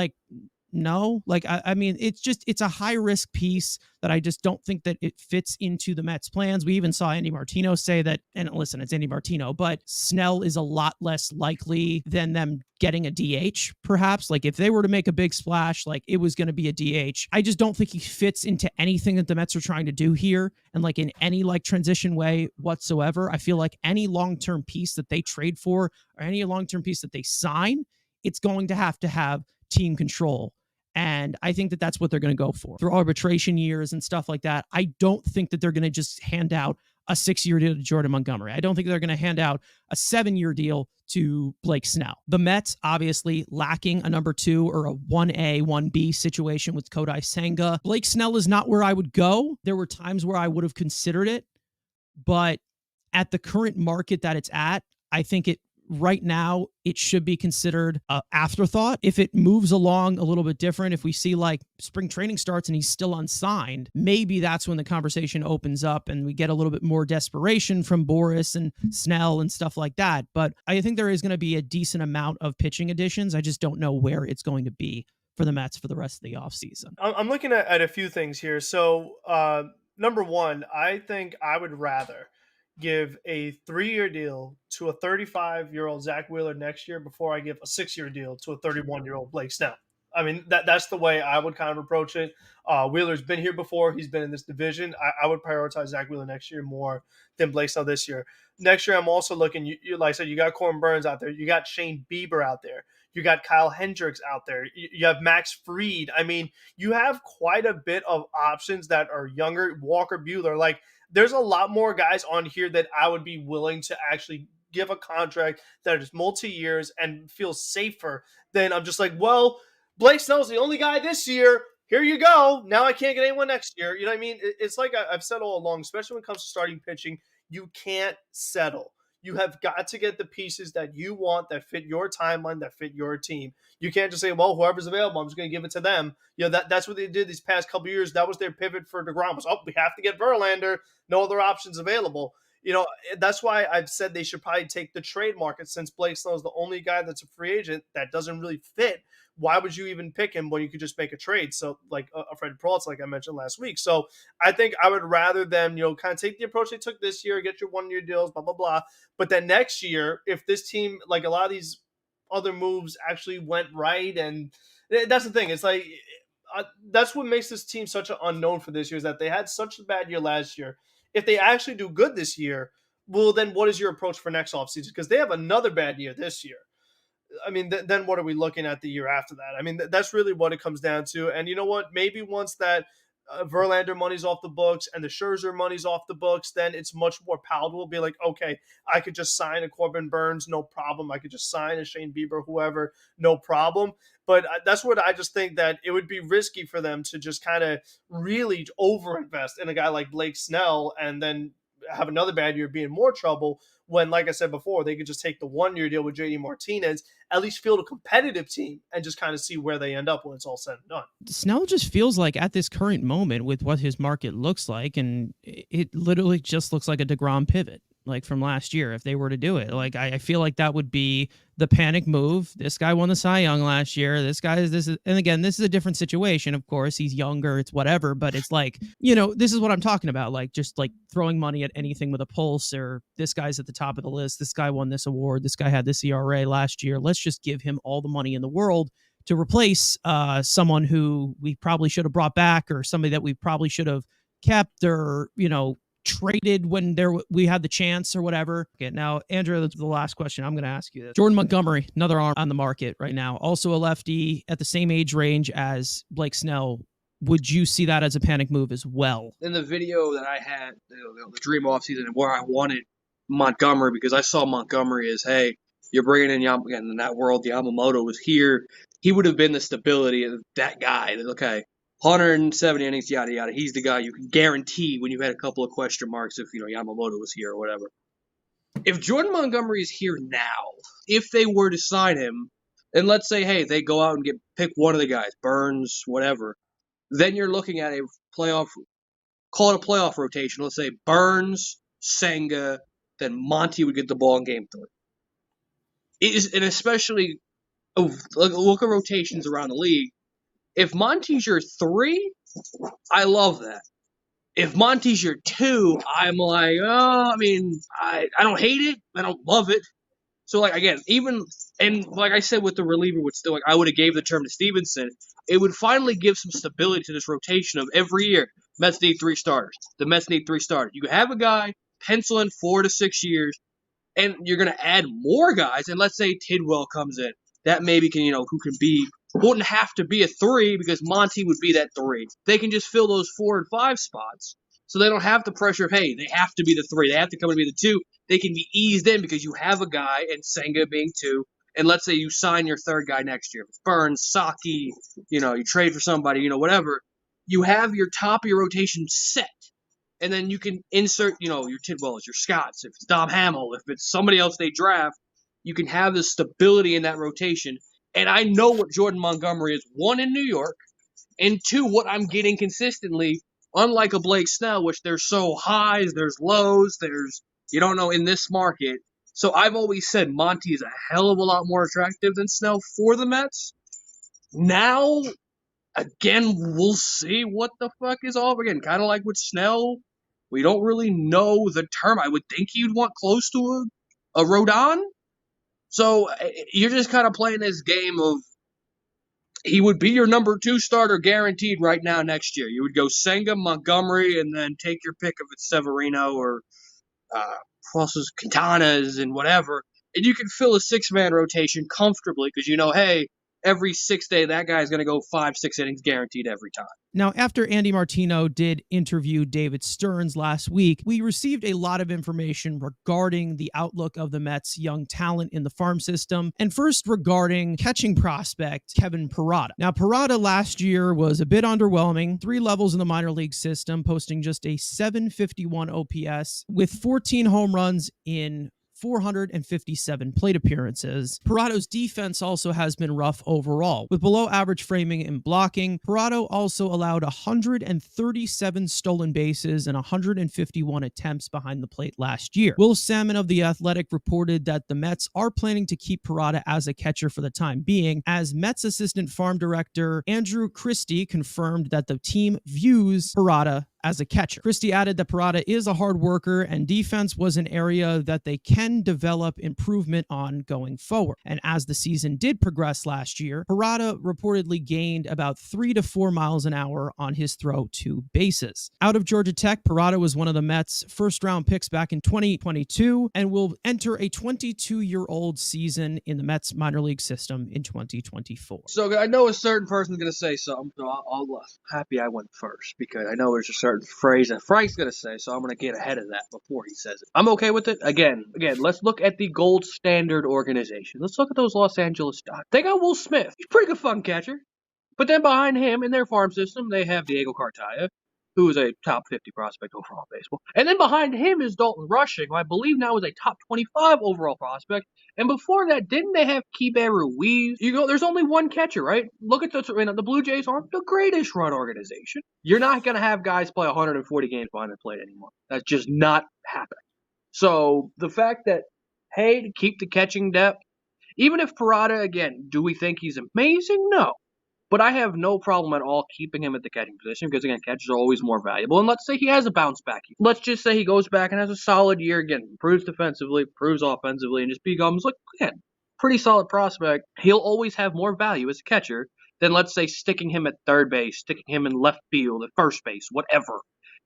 no, it's a high risk piece that I just don't think that it fits into the Mets plans. We even saw Andy Martino say that, and listen, it's Andy Martino, but Snell is a lot less likely than them getting a DH, perhaps. If they were to make a big splash, it was going to be a DH. I just don't think he fits into anything that the Mets are trying to do here. And in any transition way whatsoever, I feel like any long-term piece that they trade for or any long-term piece that they sign, it's going to have team control. And I think that that's what they're going to go for through arbitration years and stuff like that. I don't think that they're going to just hand out a 6-year deal to Jordan Montgomery. I don't think they're going to hand out a 7-year deal to Blake Snell. The Mets, obviously, lacking a number 2 or a 1A, 1B situation with Kodai Senga. Blake Snell is not where I would go. There were times where I would have considered it, but at the current market that it's at, I think right now, it should be considered an afterthought. If it moves along a little bit different, if we see like spring training starts and he's still unsigned, maybe that's when the conversation opens up and we get a little bit more desperation from Boris and Snell and stuff like that. But I think there is going to be a decent amount of pitching additions. I just don't know where it's going to be for the Mets for the rest of the offseason. I'm looking at a few things here. So, number one, I think I would rather give a 3-year deal to a 35-year-old Zach Wheeler next year before I give a 6-year deal to a 31-year-old Blake Snell. I mean, that's the way I would kind of approach it. Wheeler's been here before. He's been in this division. I would prioritize Zach Wheeler next year more than Blake Snell this year. Next year, I'm also looking, you like I said, you got Corbin Burns out there. You got Shane Bieber out there. You got Kyle Hendricks out there. You have Max Fried. I mean, you have quite a bit of options that are younger. Walker Buehler, like, there's a lot more guys on here that I would be willing to actually give a contract that is multi-years and feel safer than I'm just like, well, Blake Snell's the only guy this year. Here you go. Now I can't get anyone next year. You know what I mean? It's like I've said all along, especially when it comes to starting pitching, you can't settle. You have got to get the pieces that you want, that fit your timeline, that fit your team. You can't just say, well, whoever's available, I'm just going to give it to them. You know, that's what they did these past couple of years. That was their pivot for DeGrom. Was, we have to get Verlander. No other options available. You know, that's why I've said they should probably take the trade market, since Blake Snell is the only guy that's a free agent that doesn't really fit. Why would you even pick him when you could just make a trade? So, like Fred Peralta, like I mentioned last week. So I think I would rather them, kind of take the approach they took this year, get your 1-year deals, blah, blah, blah. But then next year, if this team, like a lot of these other moves actually went right, and that's the thing. It's like, that's what makes this team such an unknown for this year, is that they had such a bad year last year. If they actually do good this year, well, then what is your approach for next offseason? Because they have another bad year this year. I mean, then what are we looking at the year after that? I mean, that's really what it comes down to. And you know what? Maybe once that Verlander money's off the books and the Scherzer money's off the books, then it's much more palatable. Be like, okay, I could just sign a Corbin Burns, no problem. I could just sign a Shane Bieber, whoever, no problem. But that's what I just think, that it would be risky for them to just kind of really overinvest in a guy like Blake Snell and then have another bad year, be in more trouble, when, like I said before, they could just take the 1-year deal with JD Martinez, at least field a competitive team, and just kind of see where they end up when it's all said and done. Snell just feels like, at this current moment with what his market looks like, and it literally just looks like a DeGrom pivot, like from last year, if they were to do it. Like, I feel like that would be the panic move. This guy won the Cy Young last year. This is, and again, this is a different situation. Of course, he's younger, it's whatever, but it's like, this is what I'm talking about. Like, just like throwing money at anything with a pulse, or this guy's at the top of the list. This guy won this award. This guy had this ERA last year. Let's just give him all the money in the world to replace someone who we probably should have brought back, or somebody that we probably should have kept, or, traded when we had the chance, or whatever. Okay, now, Andrew, that's the last question I'm going to ask you this. Jordan Montgomery, another arm on the market right now, also a lefty at the same age range as Blake Snell. Would you see that as a panic move as well? In the video that I had, the dream offseason, where I wanted Montgomery, because I saw Montgomery as, hey, you're bringing in in that world, Yamamoto was here. He would have been the stability of that guy. Okay, 170 innings, yada, yada. He's the guy you can guarantee when you had a couple of question marks if, Yamamoto was here or whatever. If Jordan Montgomery is here now, if they were to sign him, and let's say, hey, they go out and pick one of the guys, Burns, whatever, then you're looking at call it a playoff rotation. Let's say Burns, Senga, then Monty would get the ball in game 3. And especially, look at rotations around the league. If Monty's your 3, I love that. If Monty's your 2, I'm like, I don't hate it. I don't love it. So, again, and like I said with the reliever, I would have gave the term to Stevenson. It would finally give some stability to this rotation of every year. Mets need 3 starters. The Mets need 3 starters. You have a guy, pencil in 4 to 6 years, and you're going to add more guys. And let's say Tidwell comes in. That maybe can, wouldn't have to be a 3, because Monty would be that 3. They can just fill those 4 and 5 spots. So they don't have the pressure of, hey, they have to be the 3. They have to come and be the 2. They can be eased in because you have a guy, and Senga being 2. And let's say you sign your 3rd guy next year. If it's Burns, Saki, you trade for somebody, whatever. You have your top of your rotation set. And then you can insert, your Tidwells, your Scotts. If it's Dom Hamill, if it's somebody else they draft, you can have the stability in that rotation. And I know what Jordan Montgomery is, 1, in New York, and 2, what I'm getting consistently, unlike a Blake Snell, which there's so highs, there's lows, you don't know in this market. So I've always said Monty is a hell of a lot more attractive than Snell for the Mets. Now, again, we'll see what the fuck is off. Again, kind of like with Snell, we don't really know the term. I would think you'd want close to a Rodon. So you're just kind of playing this game of he would be your number 2 starter guaranteed right now next year. You would go Senga, Montgomery, and then take your pick if it's Severino or Quintanas and whatever. And you can fill a 6-man rotation comfortably because hey, every 6 day that guy's going to go 5-6 innings guaranteed every time. Now, after Andy Martino did interview David Stearns last week, we received a lot of information regarding the outlook of the Mets' young talent in the farm system, and first regarding catching prospect Kevin Parada. Now, Parada last year was a bit underwhelming, 3 levels in the minor league system, posting just a 751 OPS with 14 home runs in 457 plate appearances. Parada's defense also has been rough overall. With below average framing and blocking, Parada also allowed 137 stolen bases and 151 attempts behind the plate last year. Will Salmon of The Athletic reported that the Mets are planning to keep Parada as a catcher for the time being, as Mets assistant farm director Andrew Christie confirmed that the team views Parada as a catcher. Christie added that Parada is a hard worker and defense was an area that they can develop improvement on going forward. And as the season did progress last year, Parada reportedly gained about 3 to 4 miles an hour on his throw to bases. Out of Georgia Tech, Parada was one of the Mets' first-round picks back in 2022 and will enter a 22-year-old season in the Mets minor league system in 2024. So I know a certain person's going to say something, so I'm happy I went first because I know there's a certain phrase that Frank's going to say, so I'm going to get ahead of that before he says it. I'm okay with it. Again, let's look at the gold standard organization. Let's look at those Los Angeles Dodgers. They got Will Smith. He's a pretty good fucking catcher. But then behind him in their farm system, they have Diego Cartaya, who is a top 50 prospect overall in baseball. And then behind him is Dalton Rushing, who I believe now is a top 25 overall prospect. And before that, didn't they have Keibert Ruiz? There's only one catcher, right? Look at the Blue Jays aren't the greatest run organization. You're not going to have guys play 140 games behind the plate anymore. That's just not happening. So the fact that, hey, to keep the catching depth, even if Parada, again, do we think he's amazing? No. But I have no problem at all keeping him at the catching position because, again, catchers are always more valuable. And let's say he has a bounce back year. Let's just say he goes back and has a solid year again, improves defensively, improves offensively, and just becomes, again, pretty solid prospect. He'll always have more value as a catcher than, let's say, sticking him at third base, sticking him in left field, at first base, whatever.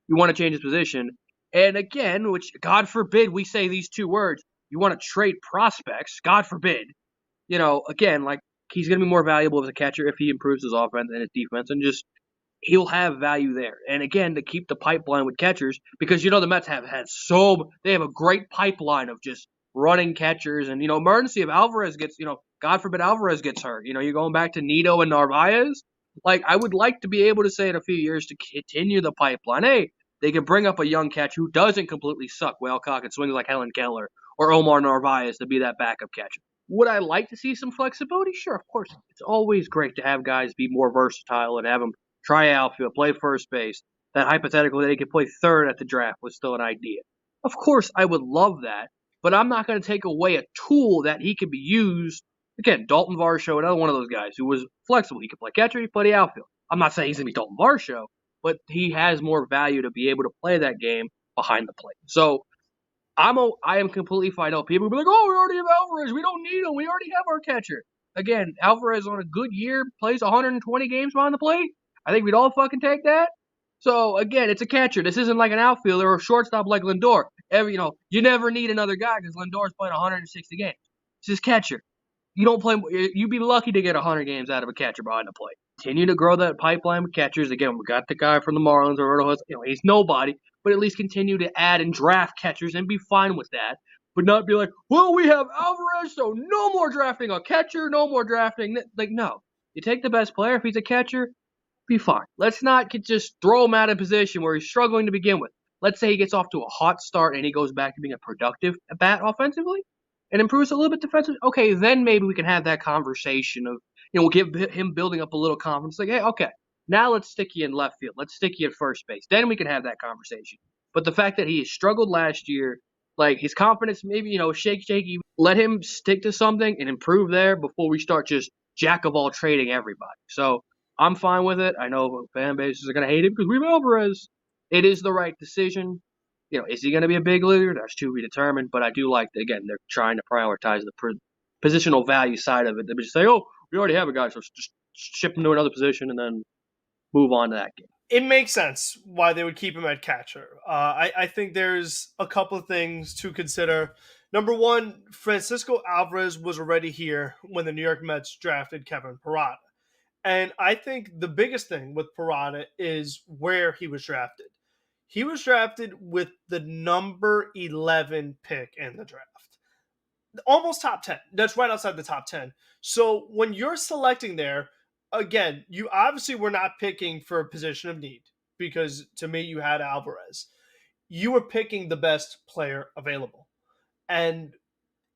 You want to change his position. And again, which, God forbid, we say these 2 words, you want to trade prospects, God forbid. Again, he's going to be more valuable as a catcher if he improves his offense and his defense, and just he'll have value there. And again, to keep the pipeline with catchers, because the Mets have they have a great pipeline of just running catchers, and emergency if Alvarez gets, God forbid Alvarez gets hurt. You're going back to Nito and Narvaez. I would like to be able to say in a few years to continue the pipeline. Hey, they can bring up a young catcher who doesn't completely suck Whalecock and swings like Helen Keller or Omar Narvaez to be that backup catcher. Would I like to see some flexibility? Sure, of course. It's always great to have guys be more versatile and have them try outfield, play first base. That hypothetical that they could play third at the draft was still an idea. Of course, I would love that, but I'm not going to take away a tool that he could be used. Again, Dalton Varsho, another one of those guys who was flexible. He could play catcher, he could play the outfield. I'm not saying he's going to be Dalton Varsho, but he has more value to be able to play that game behind the plate. So I am completely fine. People will be like, oh, we already have Alvarez. We don't need him. We already have our catcher. Again, Alvarez on a good year plays 120 games behind the plate. I think we'd all fucking take that. So, again, it's a catcher. This isn't like an outfielder or a shortstop like Lindor. You never need another guy because Lindor's playing 160 games. It's his catcher. You'd be lucky to get 100 games out of a catcher behind the plate. continue to grow that pipeline with catchers. Again, we got the guy from the Marlins, Roberto, he's nobody, but at least continue to add and draft catchers and be fine with that. But not be like, well, we have Alvarez, so no more drafting a catcher, no more drafting. Like, no. You take the best player. If he's a catcher, be fine. Let's not just throw him out of position where he's struggling to begin with. Let's say he gets off to a hot start and he goes back to being a productive bat offensively and improves a little bit defensively. Okay, then maybe we can have that conversation of, we'll give him building up a little confidence. Like, hey, okay, now let's stick you in left field. Let's stick you at first base. Then we can have that conversation. But the fact that he struggled last year, like his confidence maybe, shaky. Let him stick to something and improve there before we start just jack of all trading everybody. So I'm fine with it. I know fan bases are going to hate it because we have Alvarez. It is the right decision. Is he going to be a big leaguer? That's to be determined. But I do like, again, they're trying to prioritize the positional value side of it. They just say, oh, we already have a guy, so just ship him to another position and then move on to that game. It makes sense why they would keep him at catcher. I think there's a couple of things to consider. Number one, Francisco Alvarez was already here when the New York Mets drafted Kevin Parada. And I think the biggest thing with Parada is where he was drafted. He was drafted with the number 11 pick in the draft. Almost top 10. That's right outside the top 10. So when you're selecting there, again, you obviously were not picking for a position of need because to me, you had Alvarez. You were picking the best player available. And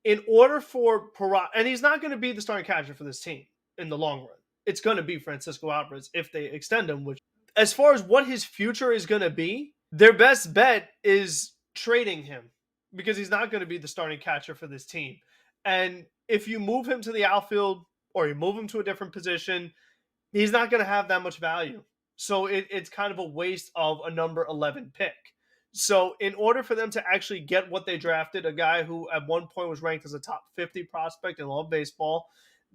in order for Parada, and he's not going to be the starting catcher for this team in the long run. It's going to be Francisco Alvarez if they extend him, which as far as what his future is going to be, their best bet is trading him because he's not going to be the starting catcher for this team. And if you move him to the outfield or you move him to a different position, he's not going to have that much value. So it's kind of a waste of a number 11 pick. So in order for them to actually get what they drafted, a guy who at one point was ranked as a top 50 prospect in all of baseball,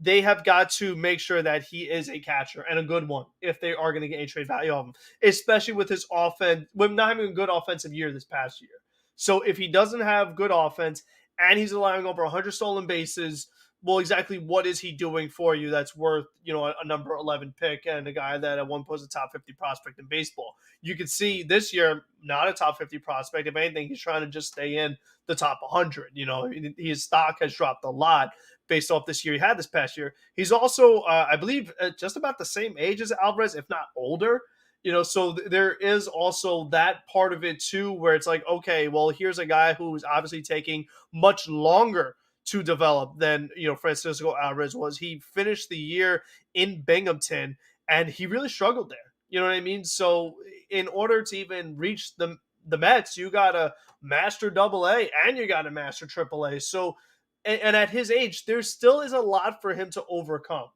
they have got to make sure that he is a catcher and a good one if they are going to get a trade value of him, especially with his offense, with not having a good offensive year this past year. So if he doesn't have good offense and he's allowing over 100 stolen bases, well, exactly what is he doing for you that's worth, a number 11 pick and a guy that at one point was a top 50 prospect in baseball? You could see this year, not a top 50 prospect. If anything, he's trying to just stay in the top 100. His stock has dropped a lot based off this year he had this past year. He's also, I believe, just about the same age as Alvarez, if not older. So there is also that part of it too, where it's like, okay, well, here's a guy who's obviously taking much longer to develop than, Francisco Alvarez was. He finished the year in Binghamton and he really struggled there. You know what I mean? So in order to even reach the Mets, you got to master AA and you got to master AAA. So, and at his age, there still is a lot for him to overcome.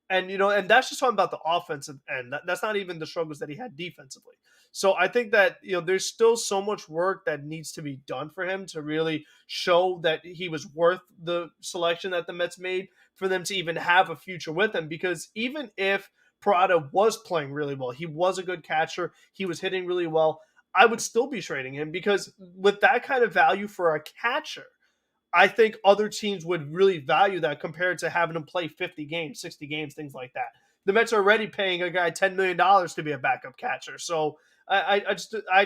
And, and that's just talking about the offensive end. That's not even the struggles that he had defensively. So I think that, there's still so much work that needs to be done for him to really show that he was worth the selection that the Mets made for them to even have a future with him. Because even if Parada was playing really well, he was a good catcher, he was hitting really well, I would still be trading him because with that kind of value for a catcher, I think other teams would really value that compared to having him play 50 games, 60 games, things like that. The Mets are already paying a guy $10 million to be a backup catcher. So I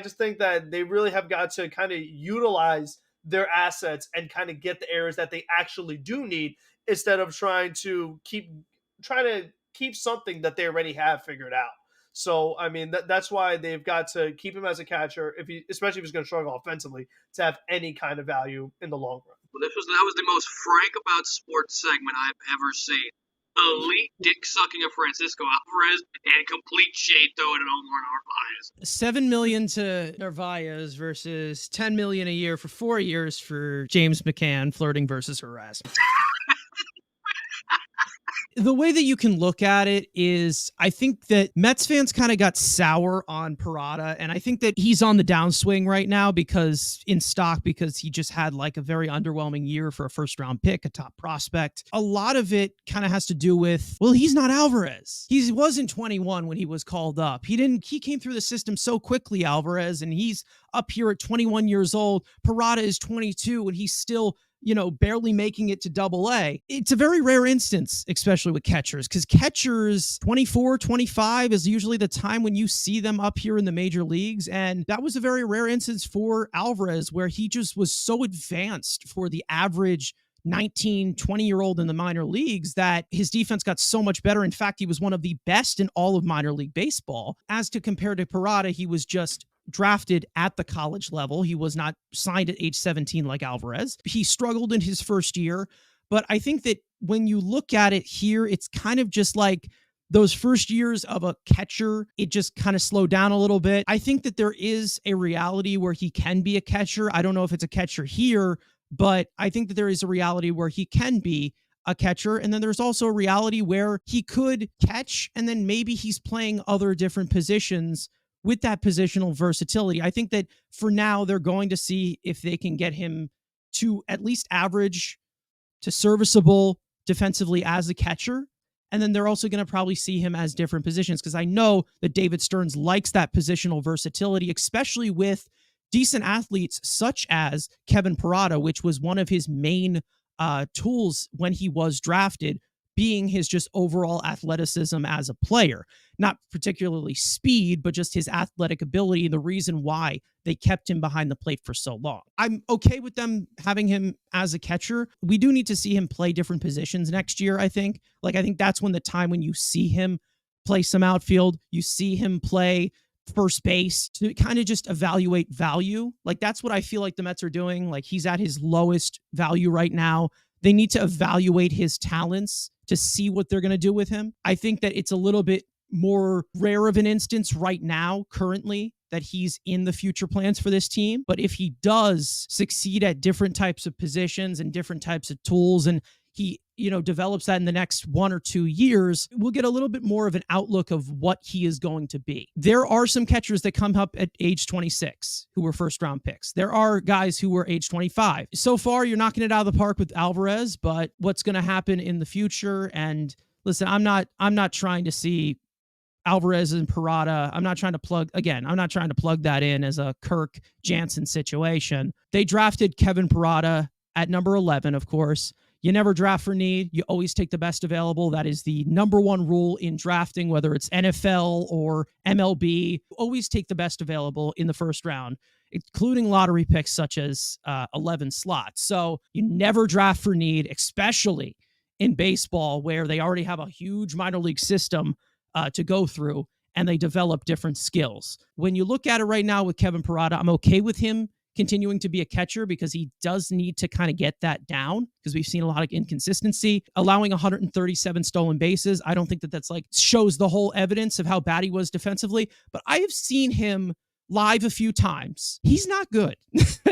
just think that they really have got to kind of utilize their assets and kind of get the areas that they actually do need instead of trying to keep something that they already have figured out. So, I mean, that's why they've got to keep him as a catcher, especially if he's going to struggle offensively, to have any kind of value in the long run. Well, that was the most frank about sports segment I've ever seen. Elite dick sucking of Francisco Alvarez and complete shade throwing at Omar Narvaez. $7 million to Narvaez versus $10 million a year for 4 years for James McCann, flirting versus harassment. The way that you can look at it is I think that Mets fans kind of got sour on Parada, and I think that he's on the downswing right now because he just had like a very underwhelming year for a first round pick, a top prospect. A lot of it kind of has to do with, well, he's not Alvarez. He wasn't 21 when he was called up. He came through the system so quickly, Alvarez, and he's up here at 21 years old. Parada is 22 and he's still barely making it to AA. It's a very rare instance, especially with catchers, because catchers 24, 25 is usually the time when you see them up here in the major leagues. And that was a very rare instance for Alvarez, where he just was so advanced for the average 19, 20-year-old in the minor leagues that his defense got so much better. In fact, he was one of the best in all of minor league baseball. As to compare to Parada, he was just drafted at the college level. He was not signed at age 17 like Alvarez. He struggled in his first year, but I think that when you look at it here, it's kind of just like those first years of a catcher, it just kind of slowed down a little bit. I think that there is a reality where he can be a catcher. I don't know if it's a catcher here, but I think that there is a reality where he can be a catcher. And then there's also a reality where he could catch, and then maybe he's playing other different positions with that positional versatility. I think that for now, they're going to see if they can get him to at least average to serviceable defensively as a catcher. And then they're also going to probably see him as different positions, because I know that David Stearns likes that positional versatility, especially with decent athletes such as Kevin Parada, which was one of his main tools when he was drafted, being his just overall athleticism as a player. Not particularly speed, but just his athletic ability, the reason why they kept him behind the plate for so long. I'm okay with them having him as a catcher. We do need to see him play different positions next year, I think. I think that's when the time when you see him play some outfield, you see him play first base, to kind of just evaluate value. That's what I feel like the Mets are doing. He's at his lowest value right now. They need to evaluate his talents to see what they're going to do with him. I think that it's a little bit more rare of an instance right now, currently, that he's in the future plans for this team. But if he does succeed at different types of positions and different types of tools, and he, develops that in the next 1 or 2 years, we'll get a little bit more of an outlook of what he is going to be. There are some catchers that come up at age 26 who were first round picks. There are guys who were age 25. So far, you're knocking it out of the park with Alvarez, but what's going to happen in the future? And listen, I'm not trying to see Alvarez and Parada. I'm not trying to plug that in as a Kirk Jansen situation. They drafted Kevin Parada at number 11, of course. You never draft for need. You always take the best available. That is the number one rule in drafting, whether it's NFL or MLB. Always take the best available in the first round, including lottery picks such as 11 slots. So you never draft for need, especially in baseball, where they already have a huge minor league system to go through, and they develop different skills. When you look at it right now with Kevin Parada, I'm okay with him continuing to be a catcher, because he does need to kind of get that down, because we've seen a lot of inconsistency. Allowing 137 stolen bases, I don't think that that's shows the whole evidence of how bad he was defensively, but I have seen him live a few times. He's not good.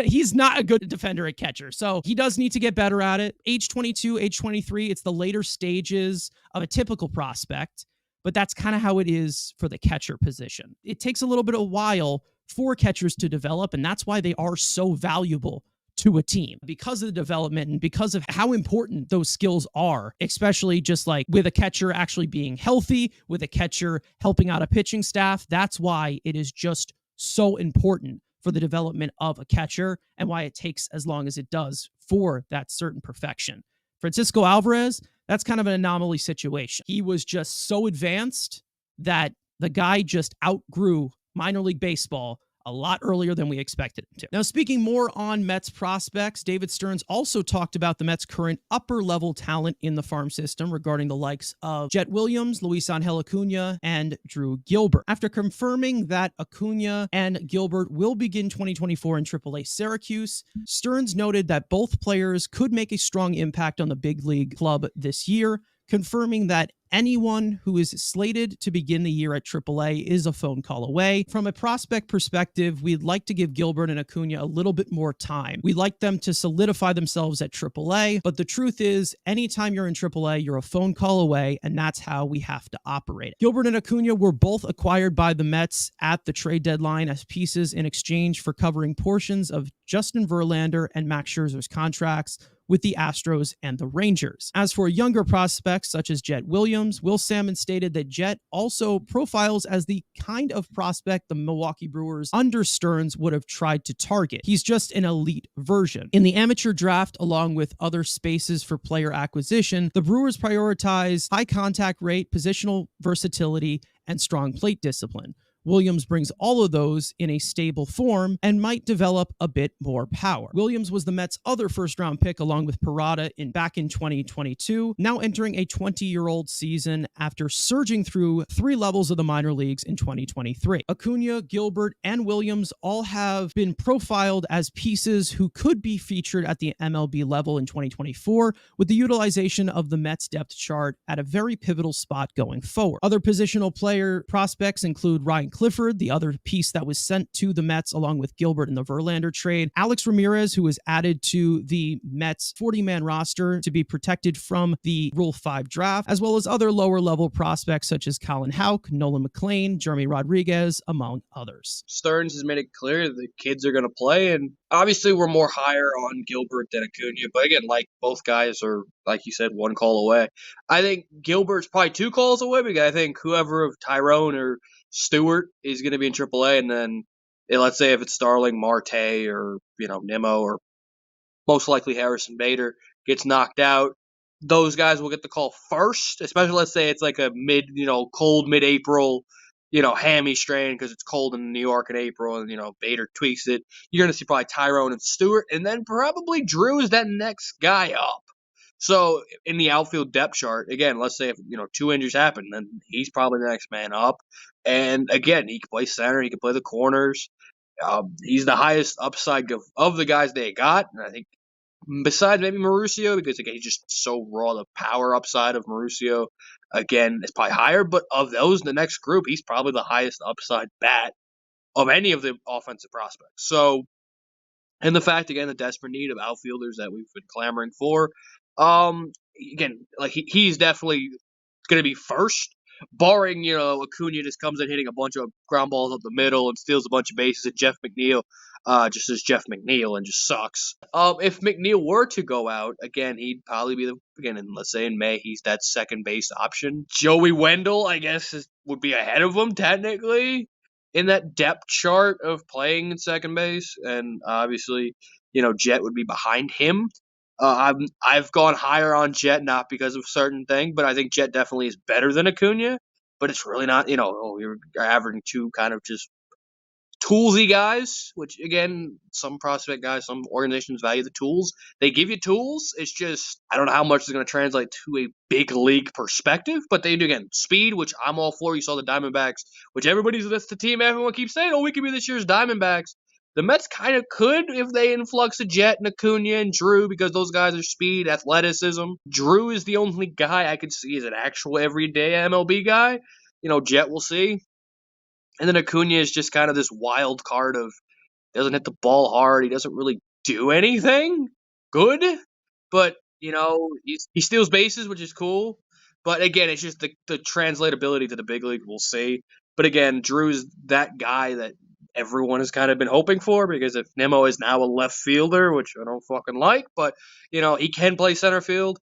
He's not a good defender at catcher. So he does need to get better at it. Age 22, age 23, it's the later stages of a typical prospect, but that's kind of how it is for the catcher position. It takes a little bit of a while for catchers to develop, and that's why they are so valuable to a team, because of the development and because of how important those skills are, especially just with a catcher actually being healthy, with a catcher helping out a pitching staff. That's why it is just so important for the development of a catcher, and why it takes as long as it does for that certain perfection. Francisco Alvarez, that's kind of an anomaly situation. He was just so advanced that the guy just outgrew minor league baseball a lot earlier than we expected him to. Now, speaking more on Mets prospects, David Stearns also talked about the Mets' current upper-level talent in the farm system regarding the likes of Jet Williams, Luis Angel Acuna, and Drew Gilbert. After confirming that Acuna and Gilbert will begin 2024 in AAA Syracuse, Stearns noted that both players could make a strong impact on the big league club this year, confirming that anyone who is slated to begin the year at AAA is a phone call away. From a prospect perspective, we'd like to give Gilbert and Acuna a little bit more time. We'd like them to solidify themselves at AAA, but the truth is, anytime you're in AAA, you're a phone call away, and that's how we have to operate. Gilbert and Acuna were both acquired by the Mets at the trade deadline as pieces in exchange for covering portions of Justin Verlander and Max Scherzer's contracts, with the Astros and the Rangers. As for younger prospects such as Jet Williams, Will Salmon stated that Jet also profiles as the kind of prospect the Milwaukee Brewers under Stearns would have tried to target. He's just an elite version. In the amateur draft, along with other spaces for player acquisition, the Brewers prioritize high contact rate, positional versatility, and strong plate discipline. Williams brings all of those in a stable form and might develop a bit more power. Williams was the Mets' other first-round pick along with Parada back in 2022, now entering a 20-year-old season after surging through 3 levels of the minor leagues in 2023. Acuna, Gilbert, and Williams all have been profiled as pieces who could be featured at the MLB level in 2024 with the utilization of the Mets depth chart at a very pivotal spot going forward. Other positional player prospects include Ryan Clifford, the other piece that was sent to the Mets along with Gilbert in the Verlander trade, Alex Ramirez, who was added to the Mets 40-man roster to be protected from the Rule 5 draft, as well as other lower-level prospects such as Colin Houck, Nolan McLean, Jeremy Rodriguez, among others. Stearns has made it clear the kids are going to play, and obviously we're more higher on Gilbert than Acuna, but again, like both guys are, like you said, 1 call away. I think Gilbert's probably 2 calls away, because I think whoever of Tyrone or Stewart is going to be in AAA, and then let's say if it's Starling, Marte, or Nimmo, or most likely Harrison Bader gets knocked out, those guys will get the call first. Especially, let's say it's like a cold mid-April, hammy strain because it's cold in New York in April, and Bader tweaks it. You're going to see probably Tyrone and Stewart, and then probably Drew is that next guy up. So in the outfield depth chart, again, let's say if 2 injuries happen, then he's probably the next man up. And again, he can play center, he can play the corners. He's the highest upside of the guys they got, and I think besides maybe Mauricio, because again he's just so raw. The power upside of Mauricio again is probably higher, but of those in the next group, he's probably the highest upside bat of any of the offensive prospects. So. And the fact, again, the desperate need of outfielders that we've been clamoring for. Again, like he's definitely going to be first, barring, Acuna just comes in hitting a bunch of ground balls up the middle and steals a bunch of bases, and Jeff McNeil just is Jeff McNeil and just sucks. If McNeil were to go out, again, he'd probably be let's say in May, he's that second base option. Joey Wendell, I guess, would be ahead of him technically in that depth chart of playing in second base, and obviously, Jet would be behind him. I've gone higher on Jet, not because of certain thing, but I think Jet definitely is better than Acuna, but it's really not, you're averaging 2 kind of just toolsy guys, which again, some prospect guys, some organizations value the tools. They give you tools. It's just, I don't know how much is going to translate to a big league perspective, but they do, again, speed, which I'm all for. You saw the Diamondbacks, which that's the team everyone keeps saying, we could be this year's Diamondbacks. The Mets kind of could if they influx a Jet and Acuna and Drew, because those guys are speed, athleticism. Drew is the only guy I could see as an actual everyday MLB guy. Jet we'll see. And then Acuna is just kind of this wild card of doesn't hit the ball hard. He doesn't really do anything good, but, he steals bases, which is cool. But again, it's just the translatability to the big league we'll see. But again, Drew's that guy that everyone has kind of been hoping for, because if Nimmo is now a left fielder, which I don't fucking like, but, he can play center field.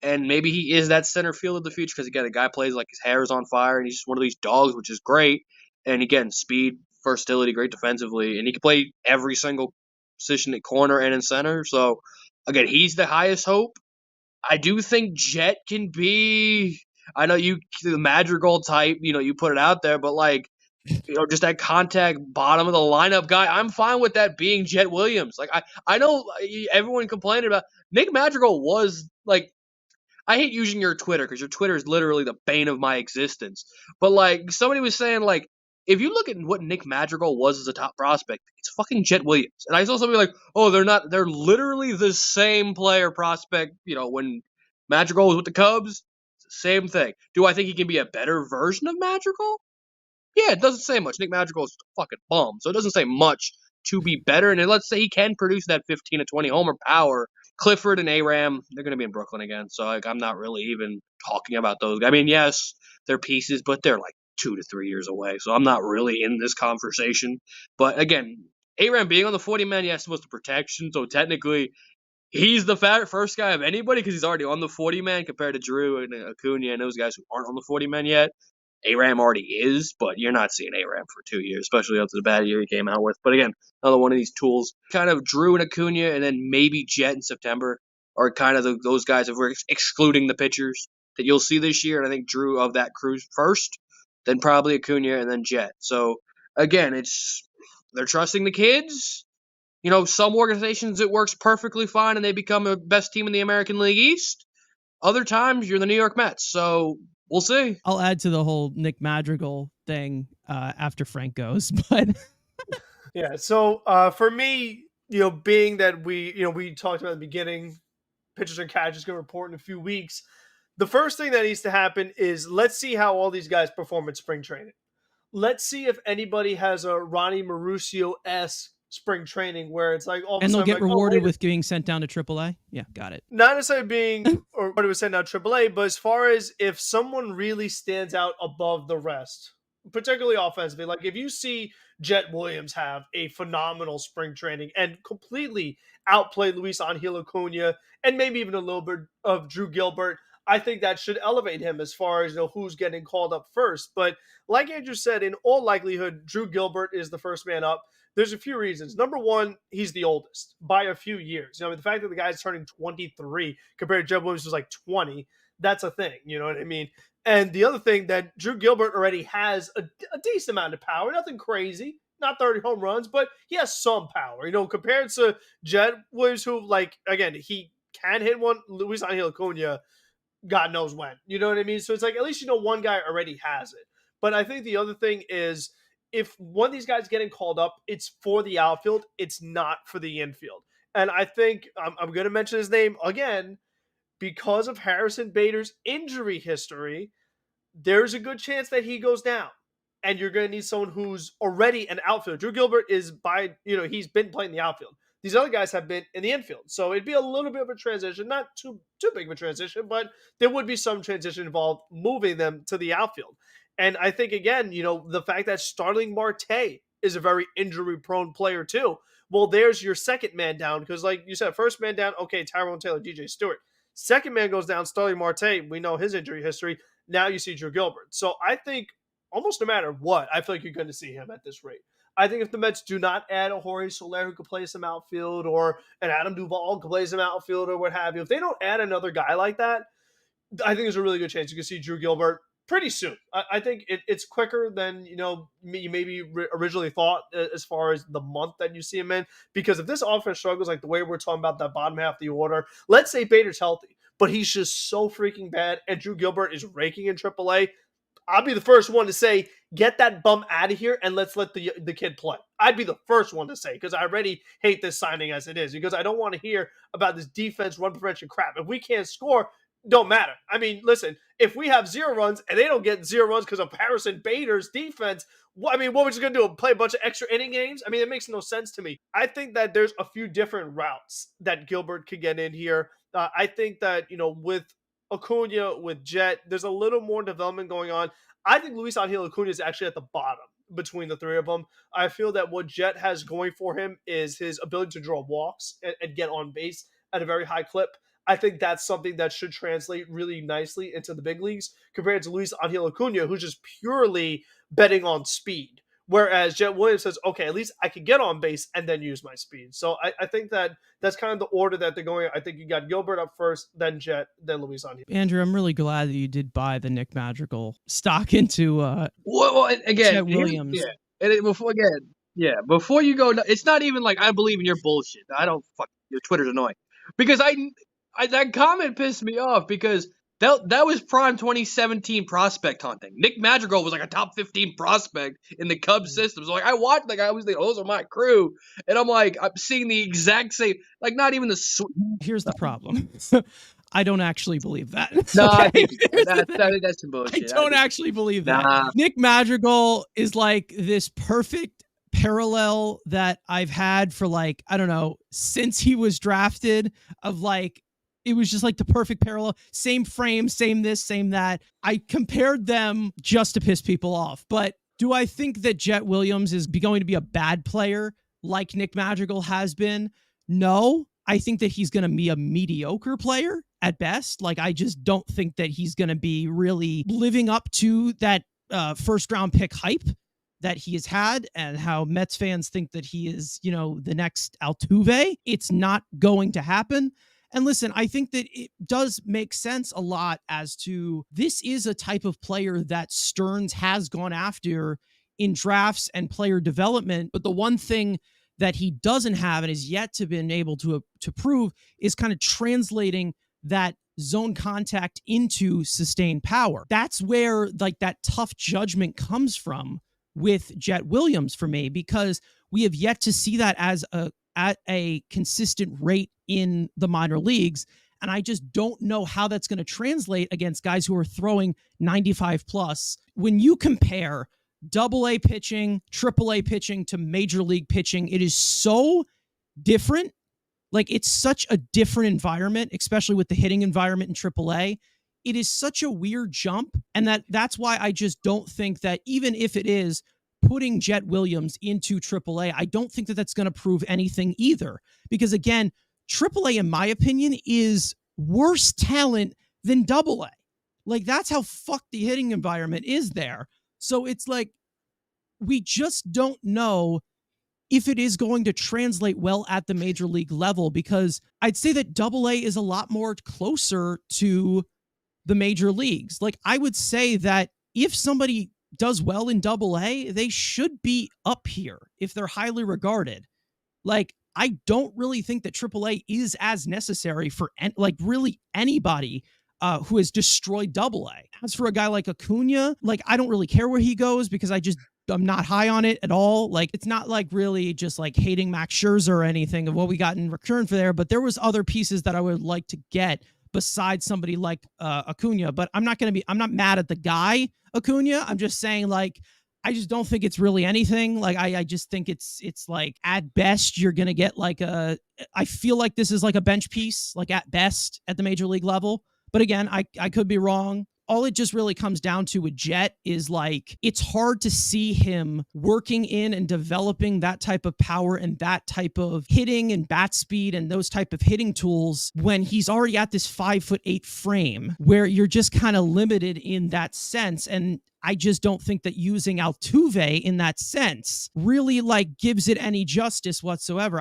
And maybe he is that center field of the future, because, again, the guy plays like his hair is on fire, and he's just one of these dogs, which is great. And again, speed, versatility, great defensively, and he can play every single position at corner and in center. So, again, he's the highest hope. I do think Jet can be, I know the Madrigal type, you put it out there, but just that contact bottom of the lineup guy, I'm fine with that being Jet Williams. I know everyone complaining about Nick Madrigal was I hate using your Twitter because your Twitter is literally the bane of my existence. But somebody was saying if you look at what Nick Madrigal was as a top prospect, it's fucking Jet Williams. And I saw somebody they're literally the same player prospect, when Madrigal was with the Cubs, same thing. Do I think he can be a better version of Madrigal? Yeah, it doesn't say much. Nick Madrigal is a fucking bum, so it doesn't say much to be better. And let's say he can produce that 15 to 20 homer power. Clifford and Aram, they're going to be in Brooklyn again, so I'm not really even talking about those. I mean, yes, they're pieces, but they're 2 to 3 years away, so I'm not really in this conversation. But again, Aram being on the 40-man, yes, was the protection, so technically he's the first guy of anybody because he's already on the 40-man compared to Drew and Acuna and those guys who aren't on the 40-man yet. Aram already is, but you're not seeing Aram for 2 years, especially after the bad year he came out with. But again, another one of these tools. Kind of Drew and Acuna and then maybe Jet in September are kind of those guys, if we're excluding the pitchers, that you'll see this year. And I think Drew of that crew first, then probably Acuna, and then Jet. So again, they're trusting the kids. You know, some organizations it works perfectly fine and they become the best team in the American League East. Other times you're the New York Mets. So we'll see. I'll add to the whole Nick Madrigal thing after Frank goes, but yeah. So for me, being that we talked about at the beginning, pitchers and catchers going to report in a few weeks. The first thing that needs to happen is let's see how all these guys perform in spring training. Let's see if anybody has a Ronnie Mauricio-esque spring training where it's like all of a and they'll sudden, get rewarded with being sent down to AAA. Yeah, got it. Not necessarily being or what it was sent out AAA, but as far as if someone really stands out above the rest, particularly offensively, like if you see Jet Williams have a phenomenal spring training and completely outplay Luis Angel Acuna and maybe even a little bit of Drew Gilbert, I think that should elevate him as far as who's getting called up first. But like Andrew said, in all likelihood, Drew Gilbert is the first man up. There's a few reasons. Number one, he's the oldest by a few years. The fact that the guy's turning 23 compared to Jet Williams who's like 20, that's a thing. You know what I mean? And the other thing that Drew Gilbert already has a decent amount of power, nothing crazy, not 30 home runs, but he has some power, compared to Jet Williams, who, like, again, he can hit one. Luis Angel Acuna, God knows when. You know what I mean? So it's like, at least one guy already has it. But I think the other thing is, if one of these guys getting called up, it's for the outfield. It's not for the infield. And I think I'm going to mention his name again because of Harrison Bader's injury history. There's a good chance that he goes down. And you're going to need someone who's already an outfielder. Drew Gilbert is he's been playing the outfield. These other guys have been in the infield. So it'd be a little bit of a transition, not too big of a transition, but there would be some transition involved moving them to the outfield. And I think, again, the fact that Starling Marte is a very injury-prone player too. Well, there's your second man down because, like you said, first man down, okay, Tyrone Taylor, DJ Stewart. Second man goes down, Starling Marte. We know his injury history. Now you see Drew Gilbert. So I think almost no matter what, I feel like you're going to see him at this rate. I think if the Mets do not add a Jorge Soler who could play some outfield or an Adam Duvall who could play some outfield or what have you, if they don't add another guy like that, I think there's a really good chance you can see Drew Gilbert pretty soon. I think it's quicker than you maybe originally thought as far as the month that you see him in. Because if this offense struggles like the way we're talking about that bottom half of the order, let's say Bader's healthy, but he's just so freaking bad, and Drew Gilbert is raking in AAA. I'll be the first one to say, get that bum out of here and let's let the kid play. I'd be the first one to say, because I already hate this signing as it is, because I don't want to hear about this defense run prevention crap. If we can't score, don't matter. I mean, listen, if we have 0 runs and they don't get 0 runs because of Harrison Bader's defense, what we're just going to do? Play a bunch of extra inning games? I mean, it makes no sense to me. I think that there's a few different routes that Gilbert could get in here. I think that, with Acuna, with Jet, there's a little more development going on. I think Luis Angel Acuna is actually at the bottom between the three of them. I feel that what Jet has going for him is his ability to draw walks and get on base at a very high clip. I think that's something that should translate really nicely into the big leagues compared to Luis Angel Acuna, who's just purely betting on speed. Whereas Jet Williams says, okay, at least I can get on base and then use my speed. So I think that's kind of the order that they're going. I think you got Gilbert up first, then Jet, then Luis Angel. Andrew, I'm really glad that you did buy the Nick Madrigal stock into again, Jet Williams. Before you go, it's not even like I believe in your bullshit. I don't your Twitter's annoying because that comment pissed me off because that was prime 2017 prospect hunting. Nick Madrigal was like a top 15 prospect in the Cubs system. So I watched, I was like, those are my crew. And I'm seeing the exact same, not even the. Here's the problem. I don't actually believe that. No, okay. I think that's some bullshit. I don't actually believe that. Nah. Nick Madrigal is like this perfect parallel that I've had for I don't know, since he was drafted of it was just the perfect parallel. Same frame, same this, same that. I compared them just to piss people off. But do I think that Jet Williams is going to be a bad player like Nick Madrigal has been? No, I think that he's going to be a mediocre player at best. Like, I just don't think that he's going to be really living up to that first round pick hype that he has had, and how Mets fans think that he is, the next Altuve. It's not going to happen. And listen, I think that it does make sense a lot as to this is a type of player that Stearns has gone after in drafts and player development. But the one thing that he doesn't have and is yet to been able to prove is kind of translating that zone contact into sustained power. That's where like that tough judgment comes from with Jet Williams for me, because we have yet to see that at a consistent rate in the minor leagues. And I just don't know how that's going to translate against guys who are throwing 95 plus. When you compare AA pitching, AAA pitching to major league pitching, it is so different. Like, it's such a different environment, especially with the hitting environment in AAA. It is such a weird jump. And that's why I just don't think that, even if it is putting Jet Williams into AAA, I don't think that that's going to prove anything either. Because again, AAA, in my opinion, is worse talent than AA. Like, that's how fucked the hitting environment is there. So it's like, we just don't know if it is going to translate well at the major league level, because I'd say that AA is a lot more closer to the major leagues. Like, I would say that if somebody does well in AA, they should be up here if they're highly regarded. Like, I don't really think that AAA is as necessary for really anybody who has destroyed AA. As for a guy like Acuna, like, I don't really care where he goes, because I'm not high on it at all. Like, it's not like really just like hating Max Scherzer or anything of what we got in return for there, but there was other pieces that I would like to get besides somebody like Acuna. But I'm not mad at the guy Acuna. I'm just saying, like, I just don't think it's really anything. Like, I just think it's like, at best, you're going to get like I feel like this is like a bench piece, like at best at the major league level. But again, I could be wrong. All it just really comes down to with Jet is like, it's hard to see him working in and developing that type of power and that type of hitting and bat speed and those type of hitting tools when he's already at this 5'8" frame, where you're just kind of limited in that sense. And I just don't think that using Altuve in that sense really like gives it any justice whatsoever.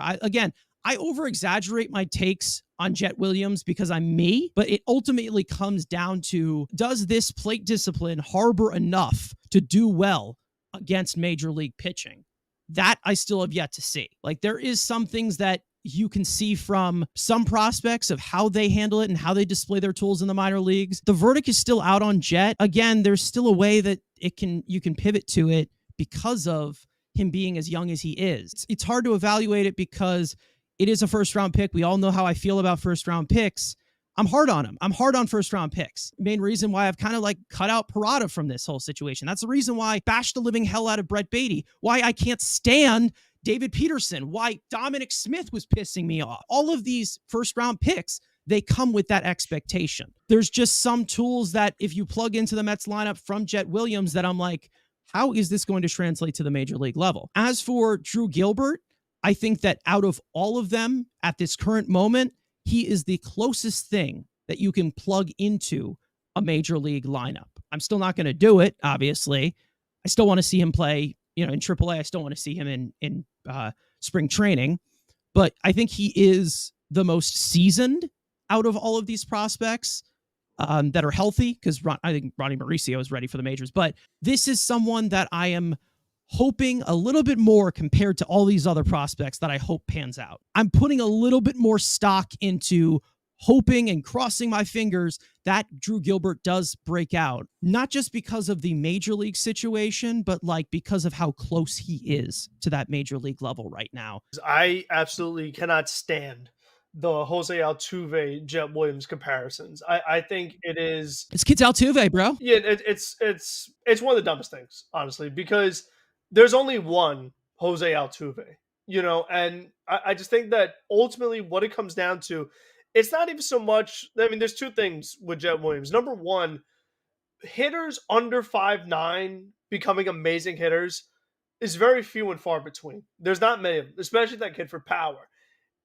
I over-exaggerate my takes on Jet Williams because I'm me, but it ultimately comes down to, does this plate discipline harbor enough to do well against major league pitching? That I still have yet to see. Like, there is some things that you can see from some prospects of how they handle it and how they display their tools in the minor leagues. The verdict is still out on Jet. Again, there's still a way that you can pivot to it because of him being as young as he is. It's hard to evaluate it because it is a first round pick. We all know how I feel about first round picks. I'm hard on him. I'm hard on first round picks. Main reason why I've kind of like cut out Parada from this whole situation. That's the reason why I bashed the living hell out of Brett Beatty. Why I can't stand David Peterson. Why Dominic Smith was pissing me off. All of these first round picks, they come with that expectation. There's just some tools that if you plug into the Mets lineup from Jet Williams that I'm like, how is this going to translate to the major league level? As for Drew Gilbert, I think that out of all of them at this current moment, he is the closest thing that you can plug into a major league lineup. I'm still not going to do it, obviously. I still want to see him play, in AAA. I still want to see him in spring training. But I think he is the most seasoned out of all of these prospects that are healthy, because I think Ronnie Mauricio is ready for the majors. But this is someone that I am hoping a little bit more compared to all these other prospects that I hope pans out. I'm putting a little bit more stock into hoping and crossing my fingers that Drew Gilbert does break out, not just because of the major league situation, but like because of how close he is to that major league level right now. I absolutely cannot stand the Jose Altuve Jet Williams comparisons. I think it's kid's Altuve, bro. Yeah, it's one of the dumbest things, honestly, because there's only one Jose Altuve, and I just think that ultimately what it comes down to, it's not even so much. I mean, there's two things with Jet Williams. Number one, hitters under 5'9" becoming amazing hitters is very few and far between. There's not many of them, especially that kid for power.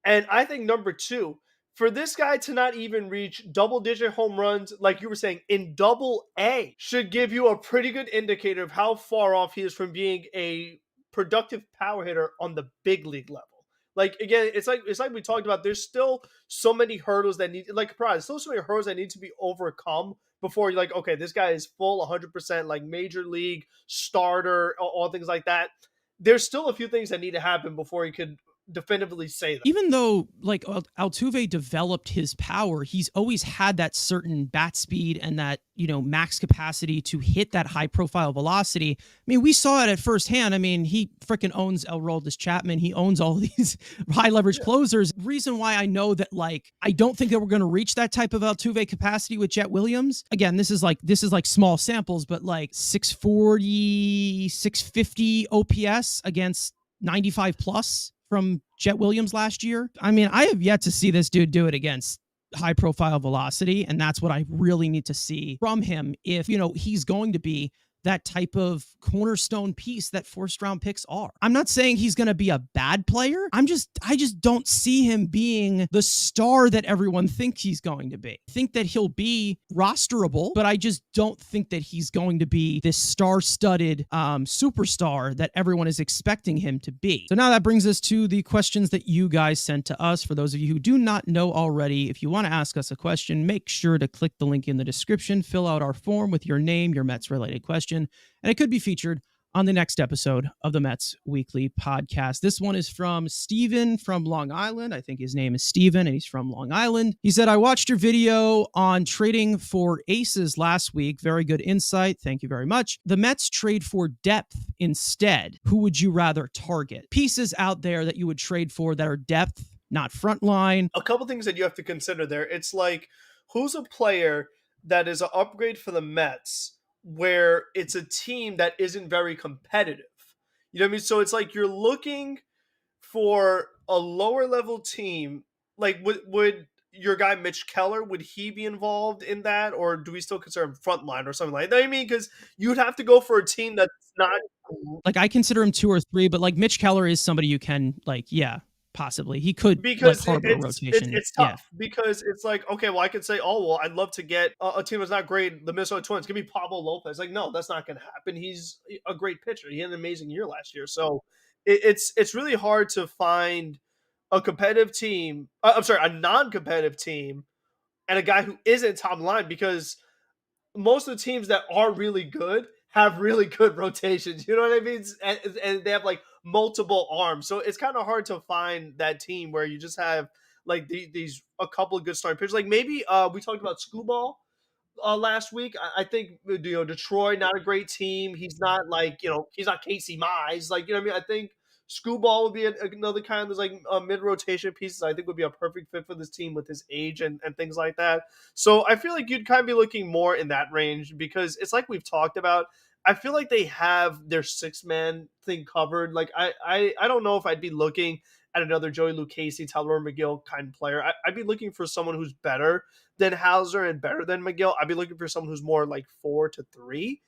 And I think number two, for this guy to not even reach double-digit home runs, like you were saying, in double A, should give you a pretty good indicator of how far off he is from being a productive power hitter on the big league level. Like again, it's like we talked about. There's still so many hurdles that need, like Parada, still so many hurdles that need to be overcome before you're like, okay, this guy is full 100%, like major league starter, all things like that. There's still a few things that need to happen before he could definitively say that. Even though like Altuve developed his power, he's always had that certain bat speed and that, max capacity to hit that high profile velocity. I mean, we saw it at firsthand. I mean, he freaking owns Aroldis Chapman. He owns all these high leverage closers. Reason why I know that, like, I don't think that we're going to reach that type of Altuve capacity with Jet Williams. Again, this is like small samples, but like 640, 650 OPS against 95 plus from Jet Williams last year. I mean, I have yet to see this dude do it against high profile velocity. And that's what I really need to see from him if, he's going to be that type of cornerstone piece that first round picks are. I'm not saying he's going to be a bad player. I just don't see him being the star that everyone thinks he's going to be. I think that he'll be rosterable, but I just don't think that he's going to be this star-studded superstar that everyone is expecting him to be. So now that brings us to the questions that you guys sent to us. For those of you who do not know already, if you want to ask us a question, make sure to click the link in the description, fill out our form with your name, your Mets-related question, and it could be featured on the next episode of the Mets Weekly Podcast. This one is from Steven from Long Island. I think his name is Steven, and he's from Long Island. He said, I watched your video on trading for aces last week. Very good insight. Thank you very much. The Mets trade for depth instead. Who would you rather target? Pieces out there that you would trade for that are depth, not front line. A couple things that you have to consider there. It's like, who's a player that is an upgrade for the Mets where it's a team that isn't very competitive? You know what I mean? So it's like you're looking for a lower level team. Like, would your guy Mitch Keller, would he be involved in that? Or do we still consider him frontline or something like that? I mean, because you'd have to go for a team that's not... Like, I consider him 2 or 3, but like Mitch Keller is somebody you can, like, yeah, possibly. He could, because like, rotation. It's tough because it's like, okay, well, I could say, oh, well, I'd love to get a team that's not great, the Minnesota Twins. Give me Pablo Lopez. Like, no, that's not going to happen. He's a great pitcher. He had an amazing year last year. So it's really hard to find a competitive team. A non-competitive team and a guy who isn't top line, because most of the teams that are really good have really good rotations. You know what I mean? And they have like multiple arms. So it's kind of hard to find that team where you just have like these a couple of good starting pitchers. Like maybe we talked about Screwball last week. I think Detroit, not a great team. He's not like he's not Casey Mize. Like what I mean. I think Screwball would be another kind of like mid rotation pieces. I think would be a perfect fit for this team with his age and things like that. So I feel like you'd kind of be looking more in that range, because it's like we've talked about. I feel like they have their 6-man thing covered. Like I don't know if I'd be looking at another Joey Lucchesi, Tyler McGill kind of player. I'd be looking for someone who's better than Hauser and better than McGill. I'd be looking for someone who's more like 4 to 3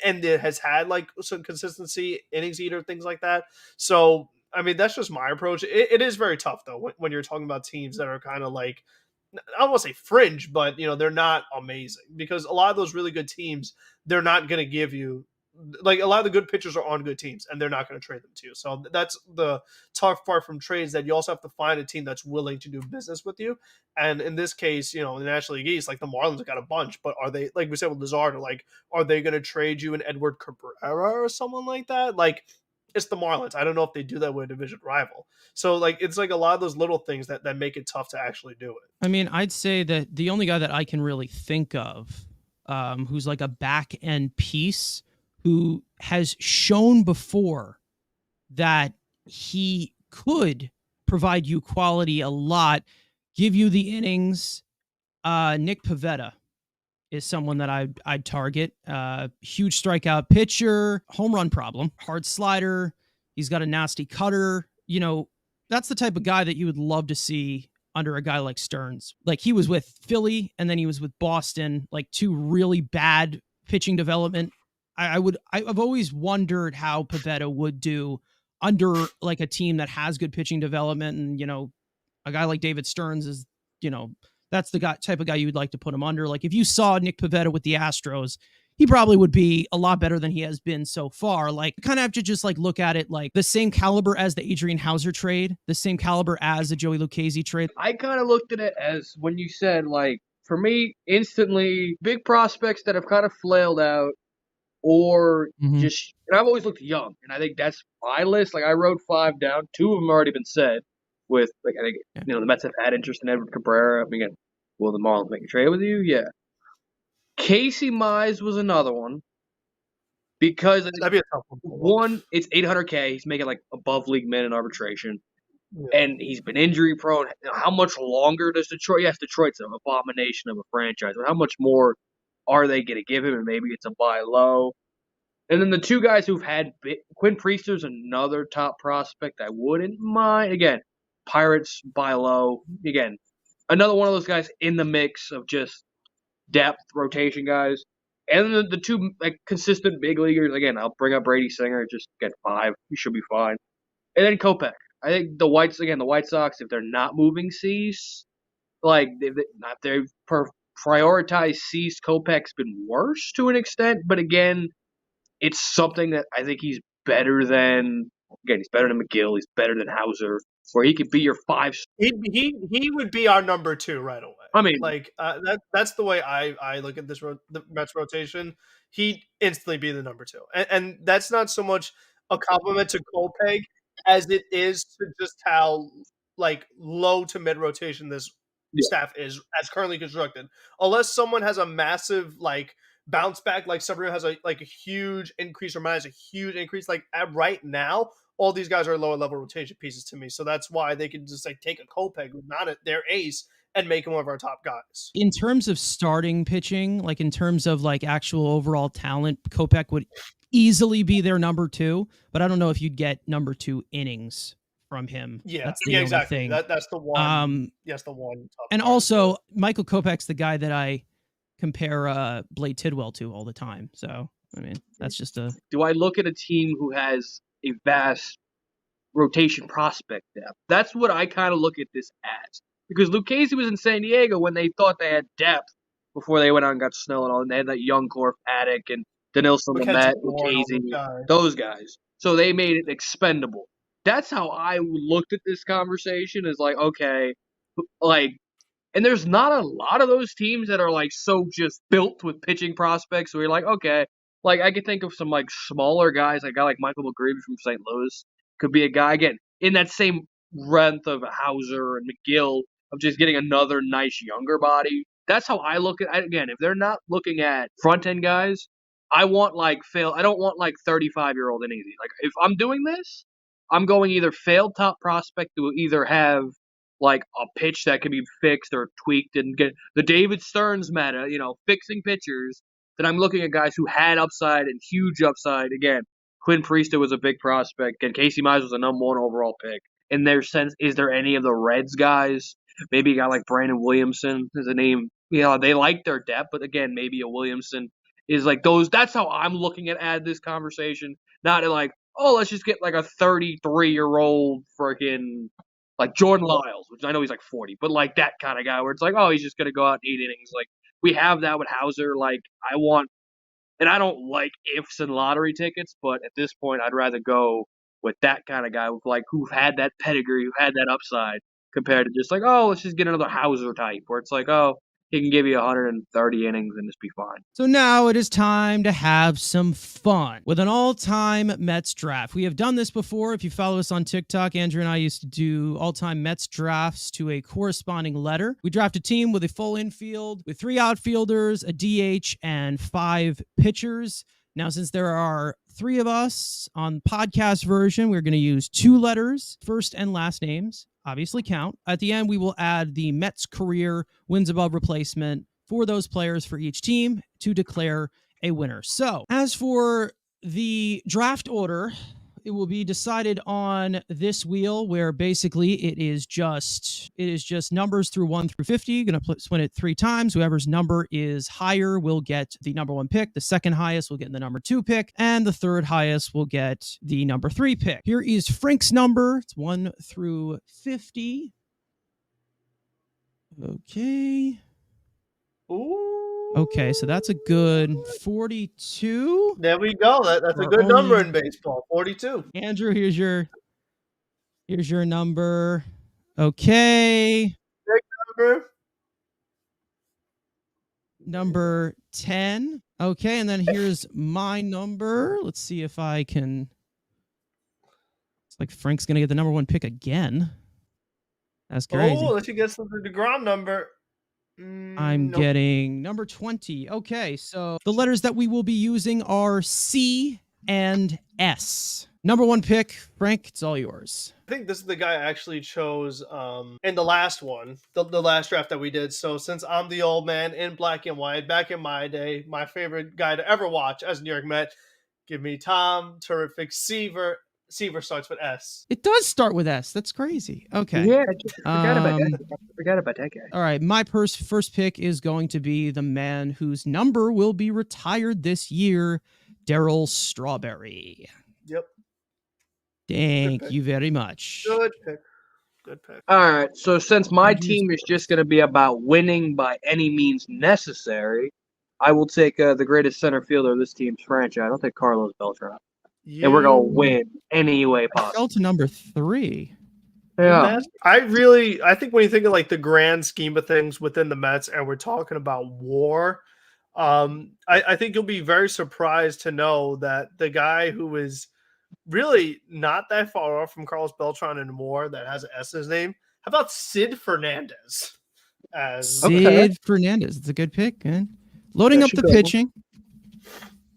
and that has had like some consistency, innings eater, things like that. So, I mean, that's just my approach. It is very tough though when you're talking about teams that are kind of like, I don't want to say fringe, but they're not amazing, because a lot of those really good teams, they're not going to give you, like, a lot of the good pitchers are on good teams and they're not going to trade them to you. So that's the tough part from trades, that you also have to find a team that's willing to do business with you. And in this case, in the National League East, like the Marlins have got a bunch, but are they, like we said with Luzardo, like, are they going to trade you an Edward Cabrera or someone like that? Like, it's the Marlins. I don't know if they do that with a division rival. So like, it's like a lot of those little things that make it tough to actually do it. I mean, I'd say that the only guy that I can really think of who's like a back end piece who has shown before that he could provide you quality a lot, give you the innings, Nick Pivetta is someone that I'd target. Huge strikeout pitcher, home run problem, hard slider. He's got a nasty cutter. That's the type of guy that you would love to see under a guy like Stearns. Like, he was with Philly and then he was with Boston, like 2 really bad pitching development. I've always wondered how Pivetta would do under like a team that has good pitching development and, A guy like David Stearns is, that's the type of guy you would like to put him under. Like if you saw Nick Pivetta with the Astros, he probably would be a lot better than he has been so far. Like, kind of have to just like look at it like the same caliber as the Adrian Hauser trade, the same caliber as the Joey Lucchesi trade. I kind of looked at it as when you said, like, for me, instantly, big prospects that have kind of flailed out or just, and I've always looked young, and I think that's my list. Like, I wrote 5 down. 2 of them already been said with, like, I think, the Mets have had interest in Edward Cabrera. I mean, again, will the Marlins make a trade with you? Yeah. Casey Mize was another one because That'd be a tough one. one, it's $800K. He's making like above league min in arbitration, and he's been injury prone. How much longer does Detroit? Yes, Detroit's an abomination of a franchise, but how much more are they going to give him? And maybe it's a buy low. And then the 2 guys who've had Quinn Priester's another top prospect I wouldn't mind. Again, Pirates buy low. Again, another one of those guys in the mix of just depth rotation guys, and the 2 like consistent big leaguers. Again, I'll bring up Brady Singer. Just get 5. He should be fine. And then Kopech. I think the White Sox, if they're not moving Cease, like they've prioritized Cease. Kopech's been worse to an extent, but again, it's something that I think he's better than. Again, he's better than McGill. He's better than Hauser, where he could be your 5. He would be our number 2 right away. I mean, like that's the way I look at the Mets rotation. He'd instantly be the number 2, and that's not so much a compliment to Kopech as it is to just how like low to mid rotation this staff is as currently constructed. Unless someone has a massive like bounce back, like Severino has a huge increase or Matt has a huge increase. Like right now, all these guys are lower level rotation pieces to me. So that's why they can just like take a Kopech, who's not their ace, and make him one of our top guys. In terms of starting pitching, like in terms of like actual overall talent, Kopech would easily be their number 2, but I don't know if you'd get number 2 innings from him. Yeah, that's the exactly. Thing. That's the one. Yes, the one. And also, Michael Kopech's the guy that I compare Blade Tidwell to all the time. So, I mean, that's just a... Do I look at a team who has a vast rotation prospect depth? That's what I kind of look at this as. Because Lucchesi was in San Diego when they thought they had depth before they went out and got Snell and all, and they had that young core of Paddock and Denilson, Lamet, Lucchesi, those guys. So they made it expendable. That's how I looked at this conversation, is like, okay, like, and there's not a lot of those teams that are like so just built with pitching prospects where you're like, okay, like I could think of some like smaller guys, like a guy like Michael McGreevy from St. Louis could be a guy, again, in that same rent of Hauser and McGill, of just getting another nice younger body. That's how I look at it. Again, if they're not looking at front end guys, I want like I don't want like 35-year-old innings. Like if I'm doing this, I'm going either failed top prospect to either have like a pitch that can be fixed or tweaked and get the David Stearns meta, fixing pitchers. Then I'm looking at guys who had upside and huge upside. Again, Quinn Priester was a big prospect, and Casey Mize was a number 1 overall pick. In their sense, is there any of the Reds guys? Maybe a guy like Brandon Williamson is a name. They like their depth, but again, maybe a Williamson is like those. That's how I'm looking at this conversation. Not like, oh, let's just get like a 33-year-old freaking like Jordan Lyles, which I know he's like 40, but like that kind of guy where it's like, oh, he's just going to go out and 8 innings. Like we have that with Hauser. Like I want, and I don't like ifs and lottery tickets, but at this point, I'd rather go with that kind of guy with like who've had that pedigree, who had that upside, compared to just like, oh, let's just get another Hauser type where it's like, oh, he can give you 130 innings and just be fine. So now it is time to have some fun with an all-time Mets draft. We have done this before. If you follow us on TikTok, Andrew and I used to do all-time Mets drafts to a corresponding letter. We draft a team with a full infield, with 3 outfielders, a DH, and 5 pitchers. Now, since there are 3 of us on podcast version, we're going to use 2 letters, first and last names. Obviously count. At the end, we will add the Mets career wins above replacement for those players for each team to declare a winner. So as for the draft order, it will be decided on this wheel where basically it is just numbers through 1 through 50. Going to spin it 3 times. Whoever's number is higher will get the number 1 pick. The second highest will get the number 2 pick. And the third highest will get the number 3 pick. Here is Frank's number. It's 1 through 50. Okay. Ooh. Okay, so that's a good 42. There we go. That's a Or good number only- in baseball. 42. Andrew, here's your number. Okay. Number. Number 10. Okay, and then here's my number. Let's see if I can. It's like Frank's going to get the number 1 pick again. That's crazy. Oh, let's you guess the DeGrom number. I'm Nope. getting number 20. Okay, so the letters that we will be using are C and S. Number 1 pick, Frank, it's all yours. I think this is the guy I actually chose in the last one, the last draft that we did. So since I'm the old man in black and white, back in my day, my favorite guy to ever watch as a New York Met, give me Tom Terrific Seaver. Seaver starts with S. It does start with S. That's crazy. Okay. Yeah, I just forgot about that. I forgot about that guy. All right, my first pick is going to be the man whose number will be retired this year, Darryl Strawberry. Yep. Thank pick. you very much. Good pick. Good pick. All right, so since my Who'd you team is just going to be about winning by any means necessary, I will take the greatest center fielder of this team's franchise. I'll take Carlos Beltran. And we're going to win any way I fell possible. to number 3. Yeah. I think when you think of like the grand scheme of things within the Mets and we're talking about war, I think you'll be very surprised to know that the guy who is really not that far off from Carlos Beltran anymore that has an S in his name. How about Sid Fernandez? Sid Fernandez. It's a good pick, man. Loading up the pitching.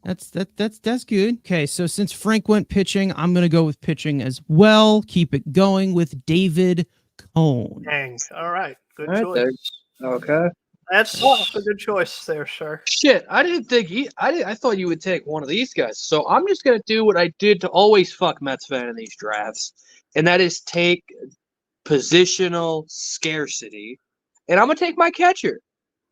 That's good. Okay, so since Frank went pitching, I'm gonna go with pitching as well. Keep it going with David Cone. Dang. All right. Good All right, choice. Okay. That's a good choice there, sir. Shit, I didn't think I thought you would take one of these guys. So I'm just gonna do what I did to always fuck Mets fan in these drafts, and that is take positional scarcity, and I'm gonna take my catcher.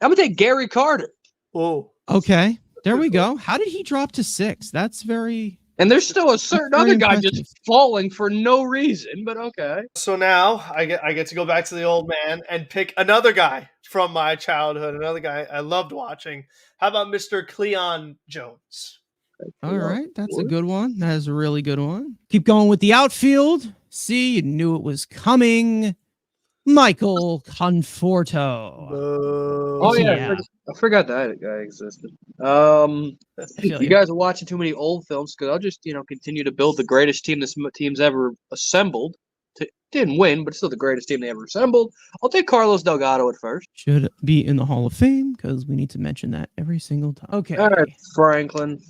I'm gonna take Gary Carter. Oh. Okay, there we go. How did he drop to 6? That's very. And there's still a certain That's other very guy impressive. just falling for no reason, but okay. So now I get to go back to the old man and pick another guy from my childhood, another guy I loved watching. How about Mr. Cleon Jones? All right, that's a good one. That is a really good one. Keep going with the outfield. See, you knew it was coming. Michael Conforto. Oh yeah, Yeah. I forgot that guy existed. feel You guys are watching too many old films because I'll just continue to build the greatest team this team's ever assembled. Didn't win, but still the greatest team they ever assembled. I'll take Carlos Delgado at first. Should be in the Hall of Fame because we need to mention that every single time. Okay. All right, Franklin.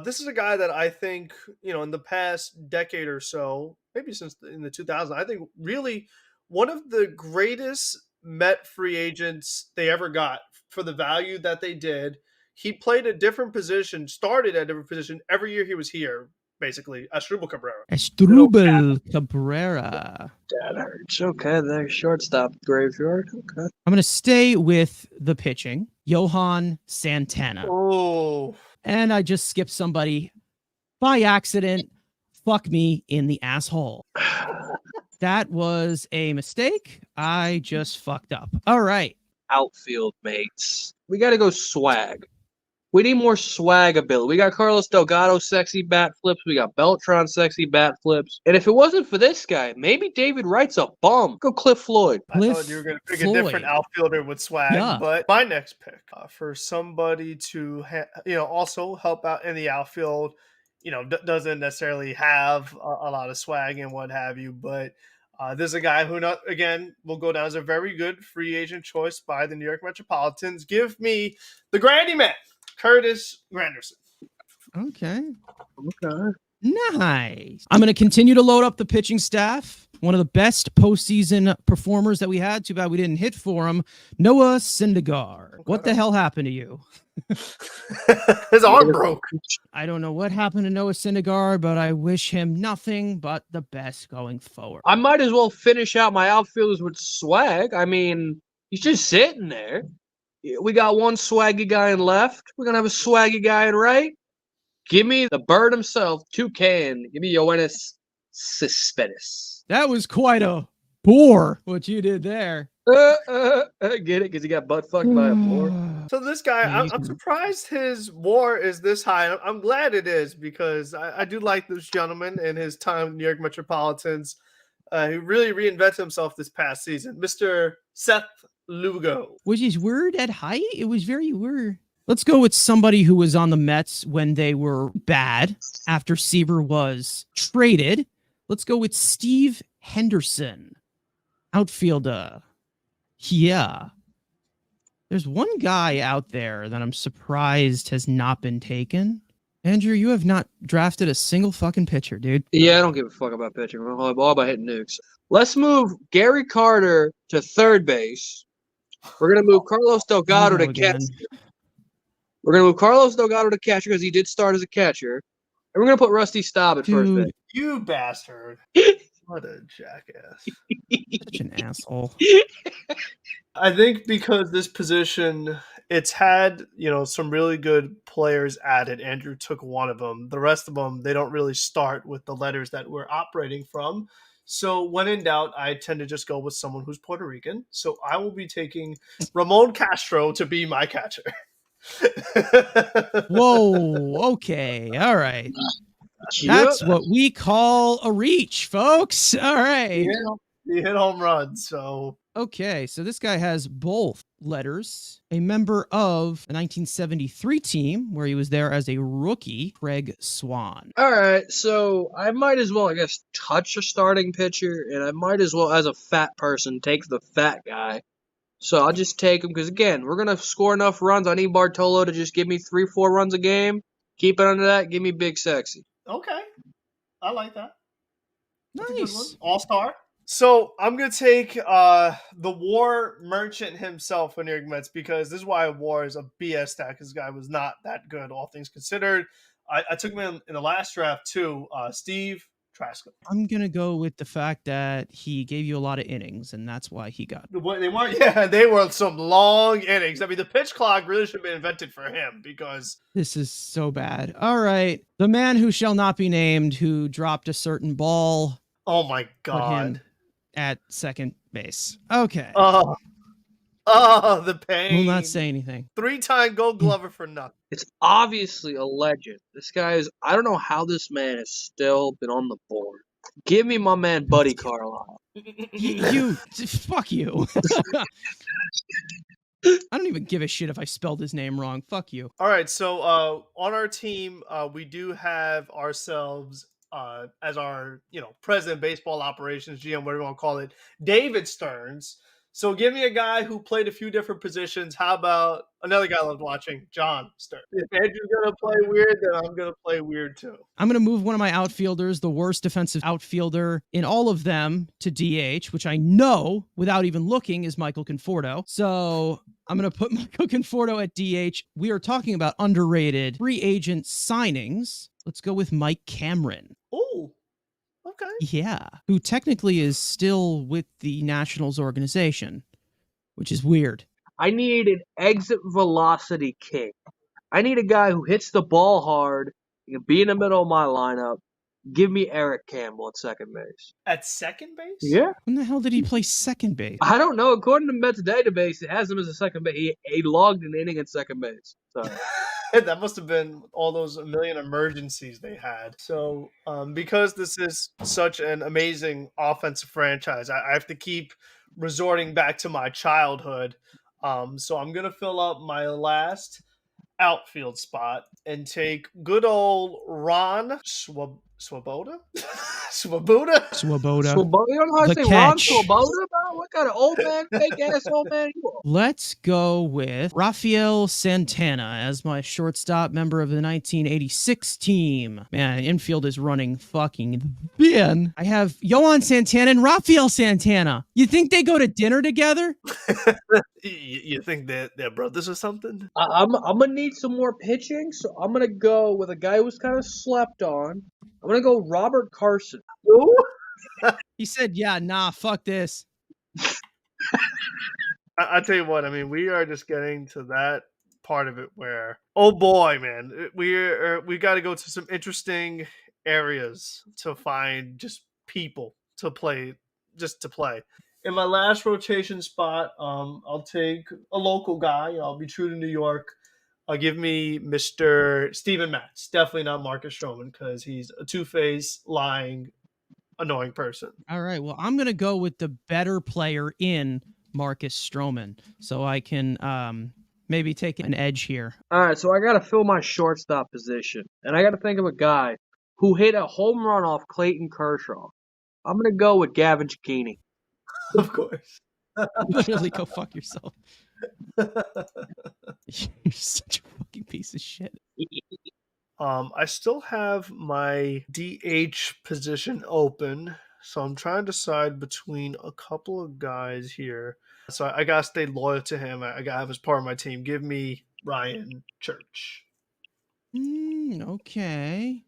This is a guy that I think, in the past decade or so, maybe since in the 2000s, I think really one of the greatest Met free agents they ever got for the value that they did. He played a different position, started at a different position every year he was here, basically. Asdrubal Cabrera. Asdrubal Cabrera. That hurts. Okay, there's shortstop graveyard. Okay. I'm going to stay with the pitching. Johan Santana. Oh. And I just skipped somebody by accident. Fuck me in the asshole. That was a mistake. I just fucked up. All right. Outfield mates. We got to go swag. We need more swag ability. We got Carlos Delgado, sexy bat flips. We got Beltran, sexy bat flips. And if it wasn't for this guy, maybe David Wright's a bum. Go Cliff Floyd. I thought you were going to pick a different outfielder with swag, but my next pick for somebody to also help out in the outfield, doesn't necessarily have a lot of swag and what have you, but this is a guy who, will go down as a very good free agent choice by the New York Metropolitans. Give me the Grandy Man, Curtis Granderson. Okay. Nice. I'm going to continue to load up the pitching staff. One of the best postseason performers that we had. Too bad we didn't hit for him. Noah Syndergaard. Okay. What the hell happened to you? His arm broke. I don't know what happened to Noah Syndergaard, but I wish him nothing but the best going forward. I might as well finish out my outfielders with swag. I mean, he's just sitting there. We got one swaggy guy in left. We're going to have a swaggy guy in right. Give me the bird himself, Toucan. Give me Yoenis Cespedes. That was quite a bore, what you did there. Get it? Because he got butt fucked by a boar. So this guy, I'm surprised his WAR is this high. I'm glad it is because I do like this gentleman in his time in New York Metropolitans. He really reinvented himself this past season, Mr. Seth Lugo. Was his word at height? It was very weird. Let's go with somebody who was on the Mets when they were bad after Seaver was traded. Let's go with Steve Henderson, outfielder. Yeah. There's one guy out there that I'm surprised has not been taken. Andrew, you have not drafted a single fucking pitcher, dude. Yeah, I don't give a fuck about pitching. I'm all about hitting nukes. Let's move Gary Carter to third base. We're going to move Carlos Delgado to catcher. We're going to move Carlos Delgado to catcher because he did start as a catcher. And we're going to put Rusty Staub at first base. You bastard. What a jackass. Such an asshole. I think because this position, it's had, some really good players added. Andrew took one of them. The rest of them, they don't really start with the letters that we're operating from. So when in doubt, I tend to just go with someone who's Puerto Rican. So I will be taking Ramon Castro to be my catcher. Whoa, okay, all right. That's what we call a reach, folks. All right. He hit home runs, so. Okay, so this guy has both letters. A member of the 1973 team, where he was there as a rookie, Craig Swan. All right, so I might as well, I guess, touch a starting pitcher, and I might as well, as a fat person, take the fat guy. So I'll just take him, because, again, we're going to score enough runs. I need Bartolo to just give me 3-4 runs a game. Keep it under that. Give me Big Sexy. Okay. I like that. Nice. All-star. So I'm going to take the WAR merchant himself for New York Mets because this is why WAR is a BS stat because this guy was not that good, all things considered. I took him in the last draft, too, Steve Trasko. I'm going to go with the fact that he gave you a lot of innings, and that's why he got it. They were some long innings. I mean, the pitch clock really should have been invented for him because... This is so bad. All right. The man who shall not be named who dropped a certain ball. Oh, my God. Put him at second base. Okay. Oh, the pain. Will not say anything. 3-time Gold Glover for nothing. It's obviously a legend. This guy is, I don't know how this man has still been on the board. Give me my man, Buddy Carlisle. Fuck you. I don't even give a shit if I spelled his name wrong. Fuck you. All right. So on our team, we do have ourselves as our, president, baseball operations, GM, whatever you want to call it, David Stearns. So give me a guy who played a few different positions. How about another guy I loved watching, John Stearns? If Andrew's going to play weird, then I'm going to play weird too. I'm going to move one of my outfielders, the worst defensive outfielder in all of them, to DH, which I know without even looking is Michael Conforto. So I'm going to put Michael Conforto at DH. We are talking about underrated free agent signings. Let's go with Mike Cameron. Oh, okay. Yeah, who technically is still with the Nationals organization, which is weird. I need an exit velocity king. I need a guy who hits the ball hard. He can be in the middle of my lineup. Give me Eric Campbell at second base. At second base? Yeah. When the hell did he play second base? I don't know. According to Mets database, it has him as a second base. He logged an inning at second base. So. That must have been all those million emergencies they had. So because this is such an amazing offensive franchise, I have to keep resorting back to my childhood. So I'm going to fill up my last outfield spot and take good old Ron Swoboda? Swoboda? Swoboda. You don't know how to The say Ron catch. Swoboda? What kind of old man, fake ass old man you are? Let's go with Rafael Santana as my shortstop, member of the 1986 team. Man, infield is running fucking thin. I have Yohan Santana and Rafael Santana. You think they go to dinner together? You think that they're brothers or something? I'm going to need some more pitching, so I'm going to go with a guy who's kind of slept on. I'm going to go Robert Carson. Ooh. He said, yeah, nah, fuck this. I tell you what, I mean, we are just getting to that part of it where, oh boy, man, we got to go to some interesting areas to find just people to play, just to play. In my last rotation spot, I'll take a local guy. I'll be true to New York. Give me Mr. Steven Matz. Definitely not Marcus Stroman because he's a two-faced, lying, annoying person. All right. Well, I'm going to go with the better player in Marcus Stroman so I can maybe take an edge here. All right, so I got to fill my shortstop position, and I got to think of a guy who hit a home run off Clayton Kershaw. I'm going to go with Gavin Cicchini. Of course. Really, go fuck yourself. You're such a fucking piece of shit. I still have my DH position open, so I'm trying to decide between a couple of guys here. So I gotta stay loyal to him. I gotta have him as part of my team. Give me Ryan Church. Okay.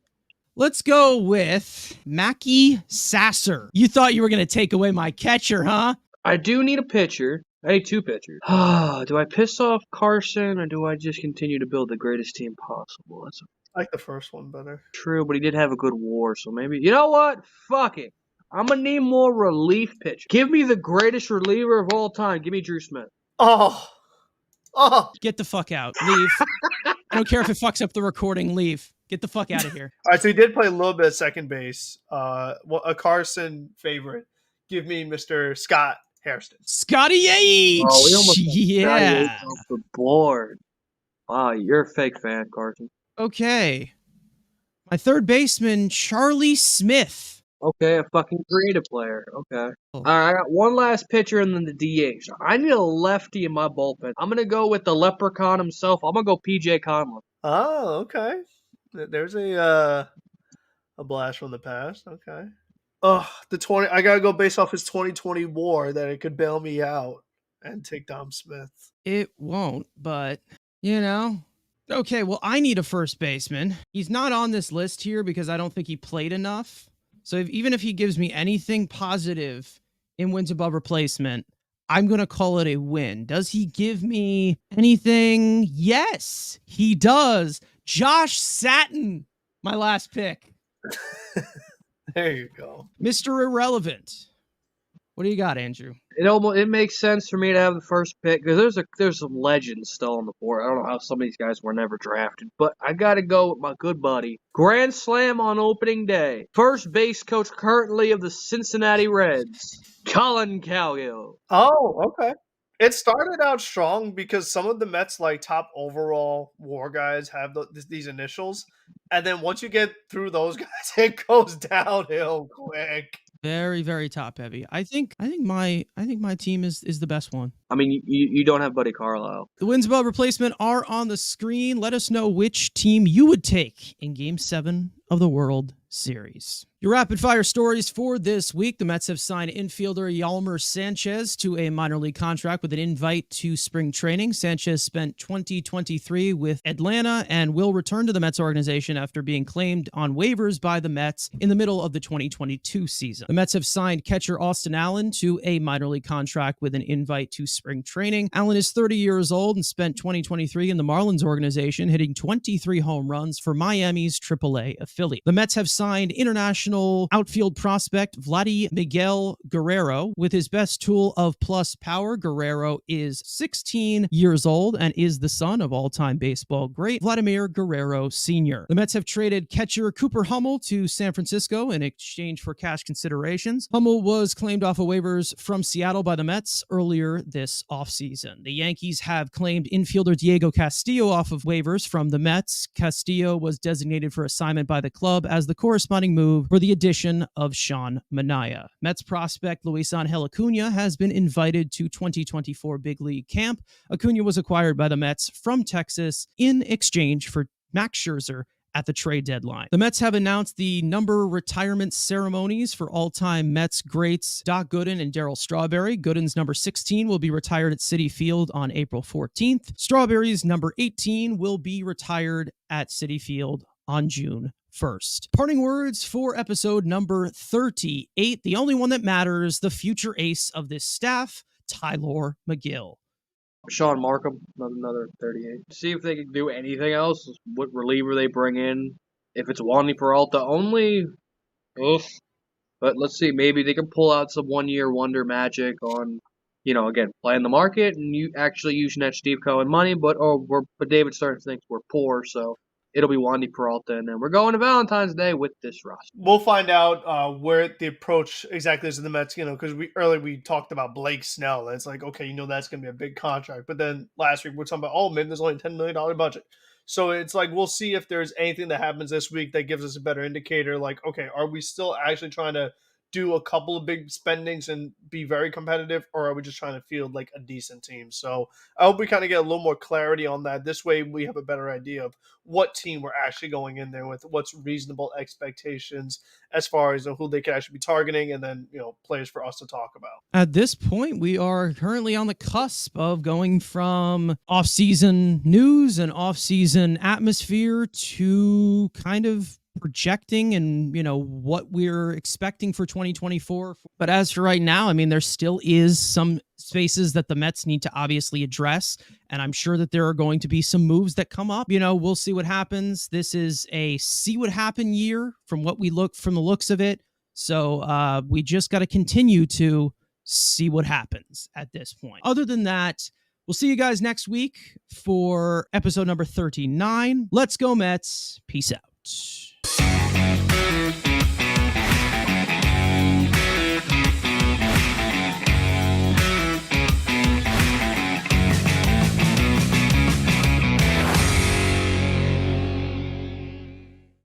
Let's go with Mackie Sasser. You thought you were going to take away my catcher, huh? I do need a pitcher. I need two pitchers. Do I piss off Carson, or do I just continue to build the greatest team possible? That's I like the first one better. true, but he did have a good WAR, so maybe. You know what? Fuck it. I'm going to need more relief pitch. Give me the greatest reliever of all time. Give me Drew Smith. Oh. Get the fuck out. Leave. I don't care if it fucks up the recording. Leave. Get the fuck out of here. All right, so he did play a little bit of second base. A Carson favorite. Give me Mr. Scott Hairston. Scotty H. Oh, we almost got Yeah. Scotty off the board. Wow, you're a fake fan, Carson. Okay. My third baseman, Charlie Smith. Okay, a fucking creative player. Okay. Oh. All right, I got one last pitcher and then the DH. I need a lefty in my bullpen. I'm going to go with the leprechaun himself. I'm going to go PJ Conlon. Oh, okay. There's a blast from the past. Okay. I gotta go based off his 2020 WAR that it could bail me out and take Dom Smith. It won't, but, you know. Okay, well, I need a first baseman. He's not on this list here because I don't think he played enough. So even if he gives me anything positive in wins above replacement, I'm going to call it a win. Does he give me anything? Yes, he does. Josh Satin, my last pick. There you go. Mr. Irrelevant. What do you got, Andrew? It makes sense for me to have the first pick because there's some legends still on the board. I don't know how some of these guys were never drafted, but I got to go with my good buddy. Grand Slam on opening day. First base coach currently of the Cincinnati Reds, Colin Cowgill. Oh, okay. It started out strong because some of the Mets like top overall WAR guys have these initials, and then once you get through those guys, it goes downhill quick. Very, very top heavy. I think my team is the best one. I mean, you don't have Buddy Carlisle. The wins above replacement are on the screen. Let us know which team you would take in Game 7 of the World Series. Your rapid fire stories for this week. The Mets have signed infielder Yalmer Sanchez to a minor league contract with an invite to spring training. Sanchez spent 2023 with Atlanta and will return to the Mets organization after being claimed on waivers by the Mets in the middle of the 2022 season. The Mets have signed catcher Austin Allen to a minor league contract with an invite to spring training. Allen is 30 years old and spent 2023 in the Marlins organization, hitting 23 home runs for Miami's AAA affiliate. The Mets have signed international outfield prospect Vladdy Miguel Guerrero. With his best tool of plus power, Guerrero is 16 years old and is the son of all-time baseball great Vladimir Guerrero Sr. The Mets have traded catcher Cooper Hummel to San Francisco in exchange for cash considerations. Hummel was claimed off of waivers from Seattle by the Mets earlier this offseason. The Yankees have claimed infielder Diego Castillo off of waivers from the Mets. Castillo was designated for assignment by the club as the corresponding move for the addition of Sean Manaea. Mets prospect Luis Angel Acuna has been invited to 2024 Big League camp. Acuna was acquired by the Mets from Texas in exchange for Max Scherzer at the trade deadline. The Mets have announced the number retirement ceremonies for all-time Mets greats Doc Gooden and Darryl Strawberry. Gooden's number 16 will be retired at Citi Field on April 14th. Strawberry's number 18 will be retired at Citi Field on June 1st. Parting words for episode number 38, the only one that matters, the future ace of this staff, Tylor Megill. Sean Markham, another 38. See if they can do anything else. What reliever they bring in. If it's Wandy Peralta only, oof. But let's see, maybe they can pull out some one-year wonder magic on, again, playing the market and you actually using that Steve Cohen money. But David Stern thinks we're poor, so it'll be Wandy Peralta, and then we're going to Valentine's Day with this roster. We'll find out where the approach exactly is in the Mets, because we talked about Blake Snell. And it's like, okay, that's going to be a big contract. But then last week we're talking about, man, there's only a $10 million budget. So it's like, we'll see if there's anything that happens this week that gives us a better indicator. Like, okay, are we still actually trying to do a couple of big spendings and be very competitive, or are we just trying to field like a decent team? So I hope we kind of get a little more clarity on that. This way we have a better idea of what team we're actually going in there with, what's reasonable expectations as far as who they can actually be targeting, and then, players for us to talk about. At this point, we are currently on the cusp of going from off-season news and off-season atmosphere to kind of projecting and what we're expecting for 2024. But as for right now, I mean, there still is some spaces that the Mets need to obviously address, and I'm sure that there are going to be some moves that come up. We'll see what happens. This is a see what happen year from the looks of it. So we just got to continue to see what happens at this point. Other than that, we'll see you guys next week for episode number 39. Let's go Mets. Peace out.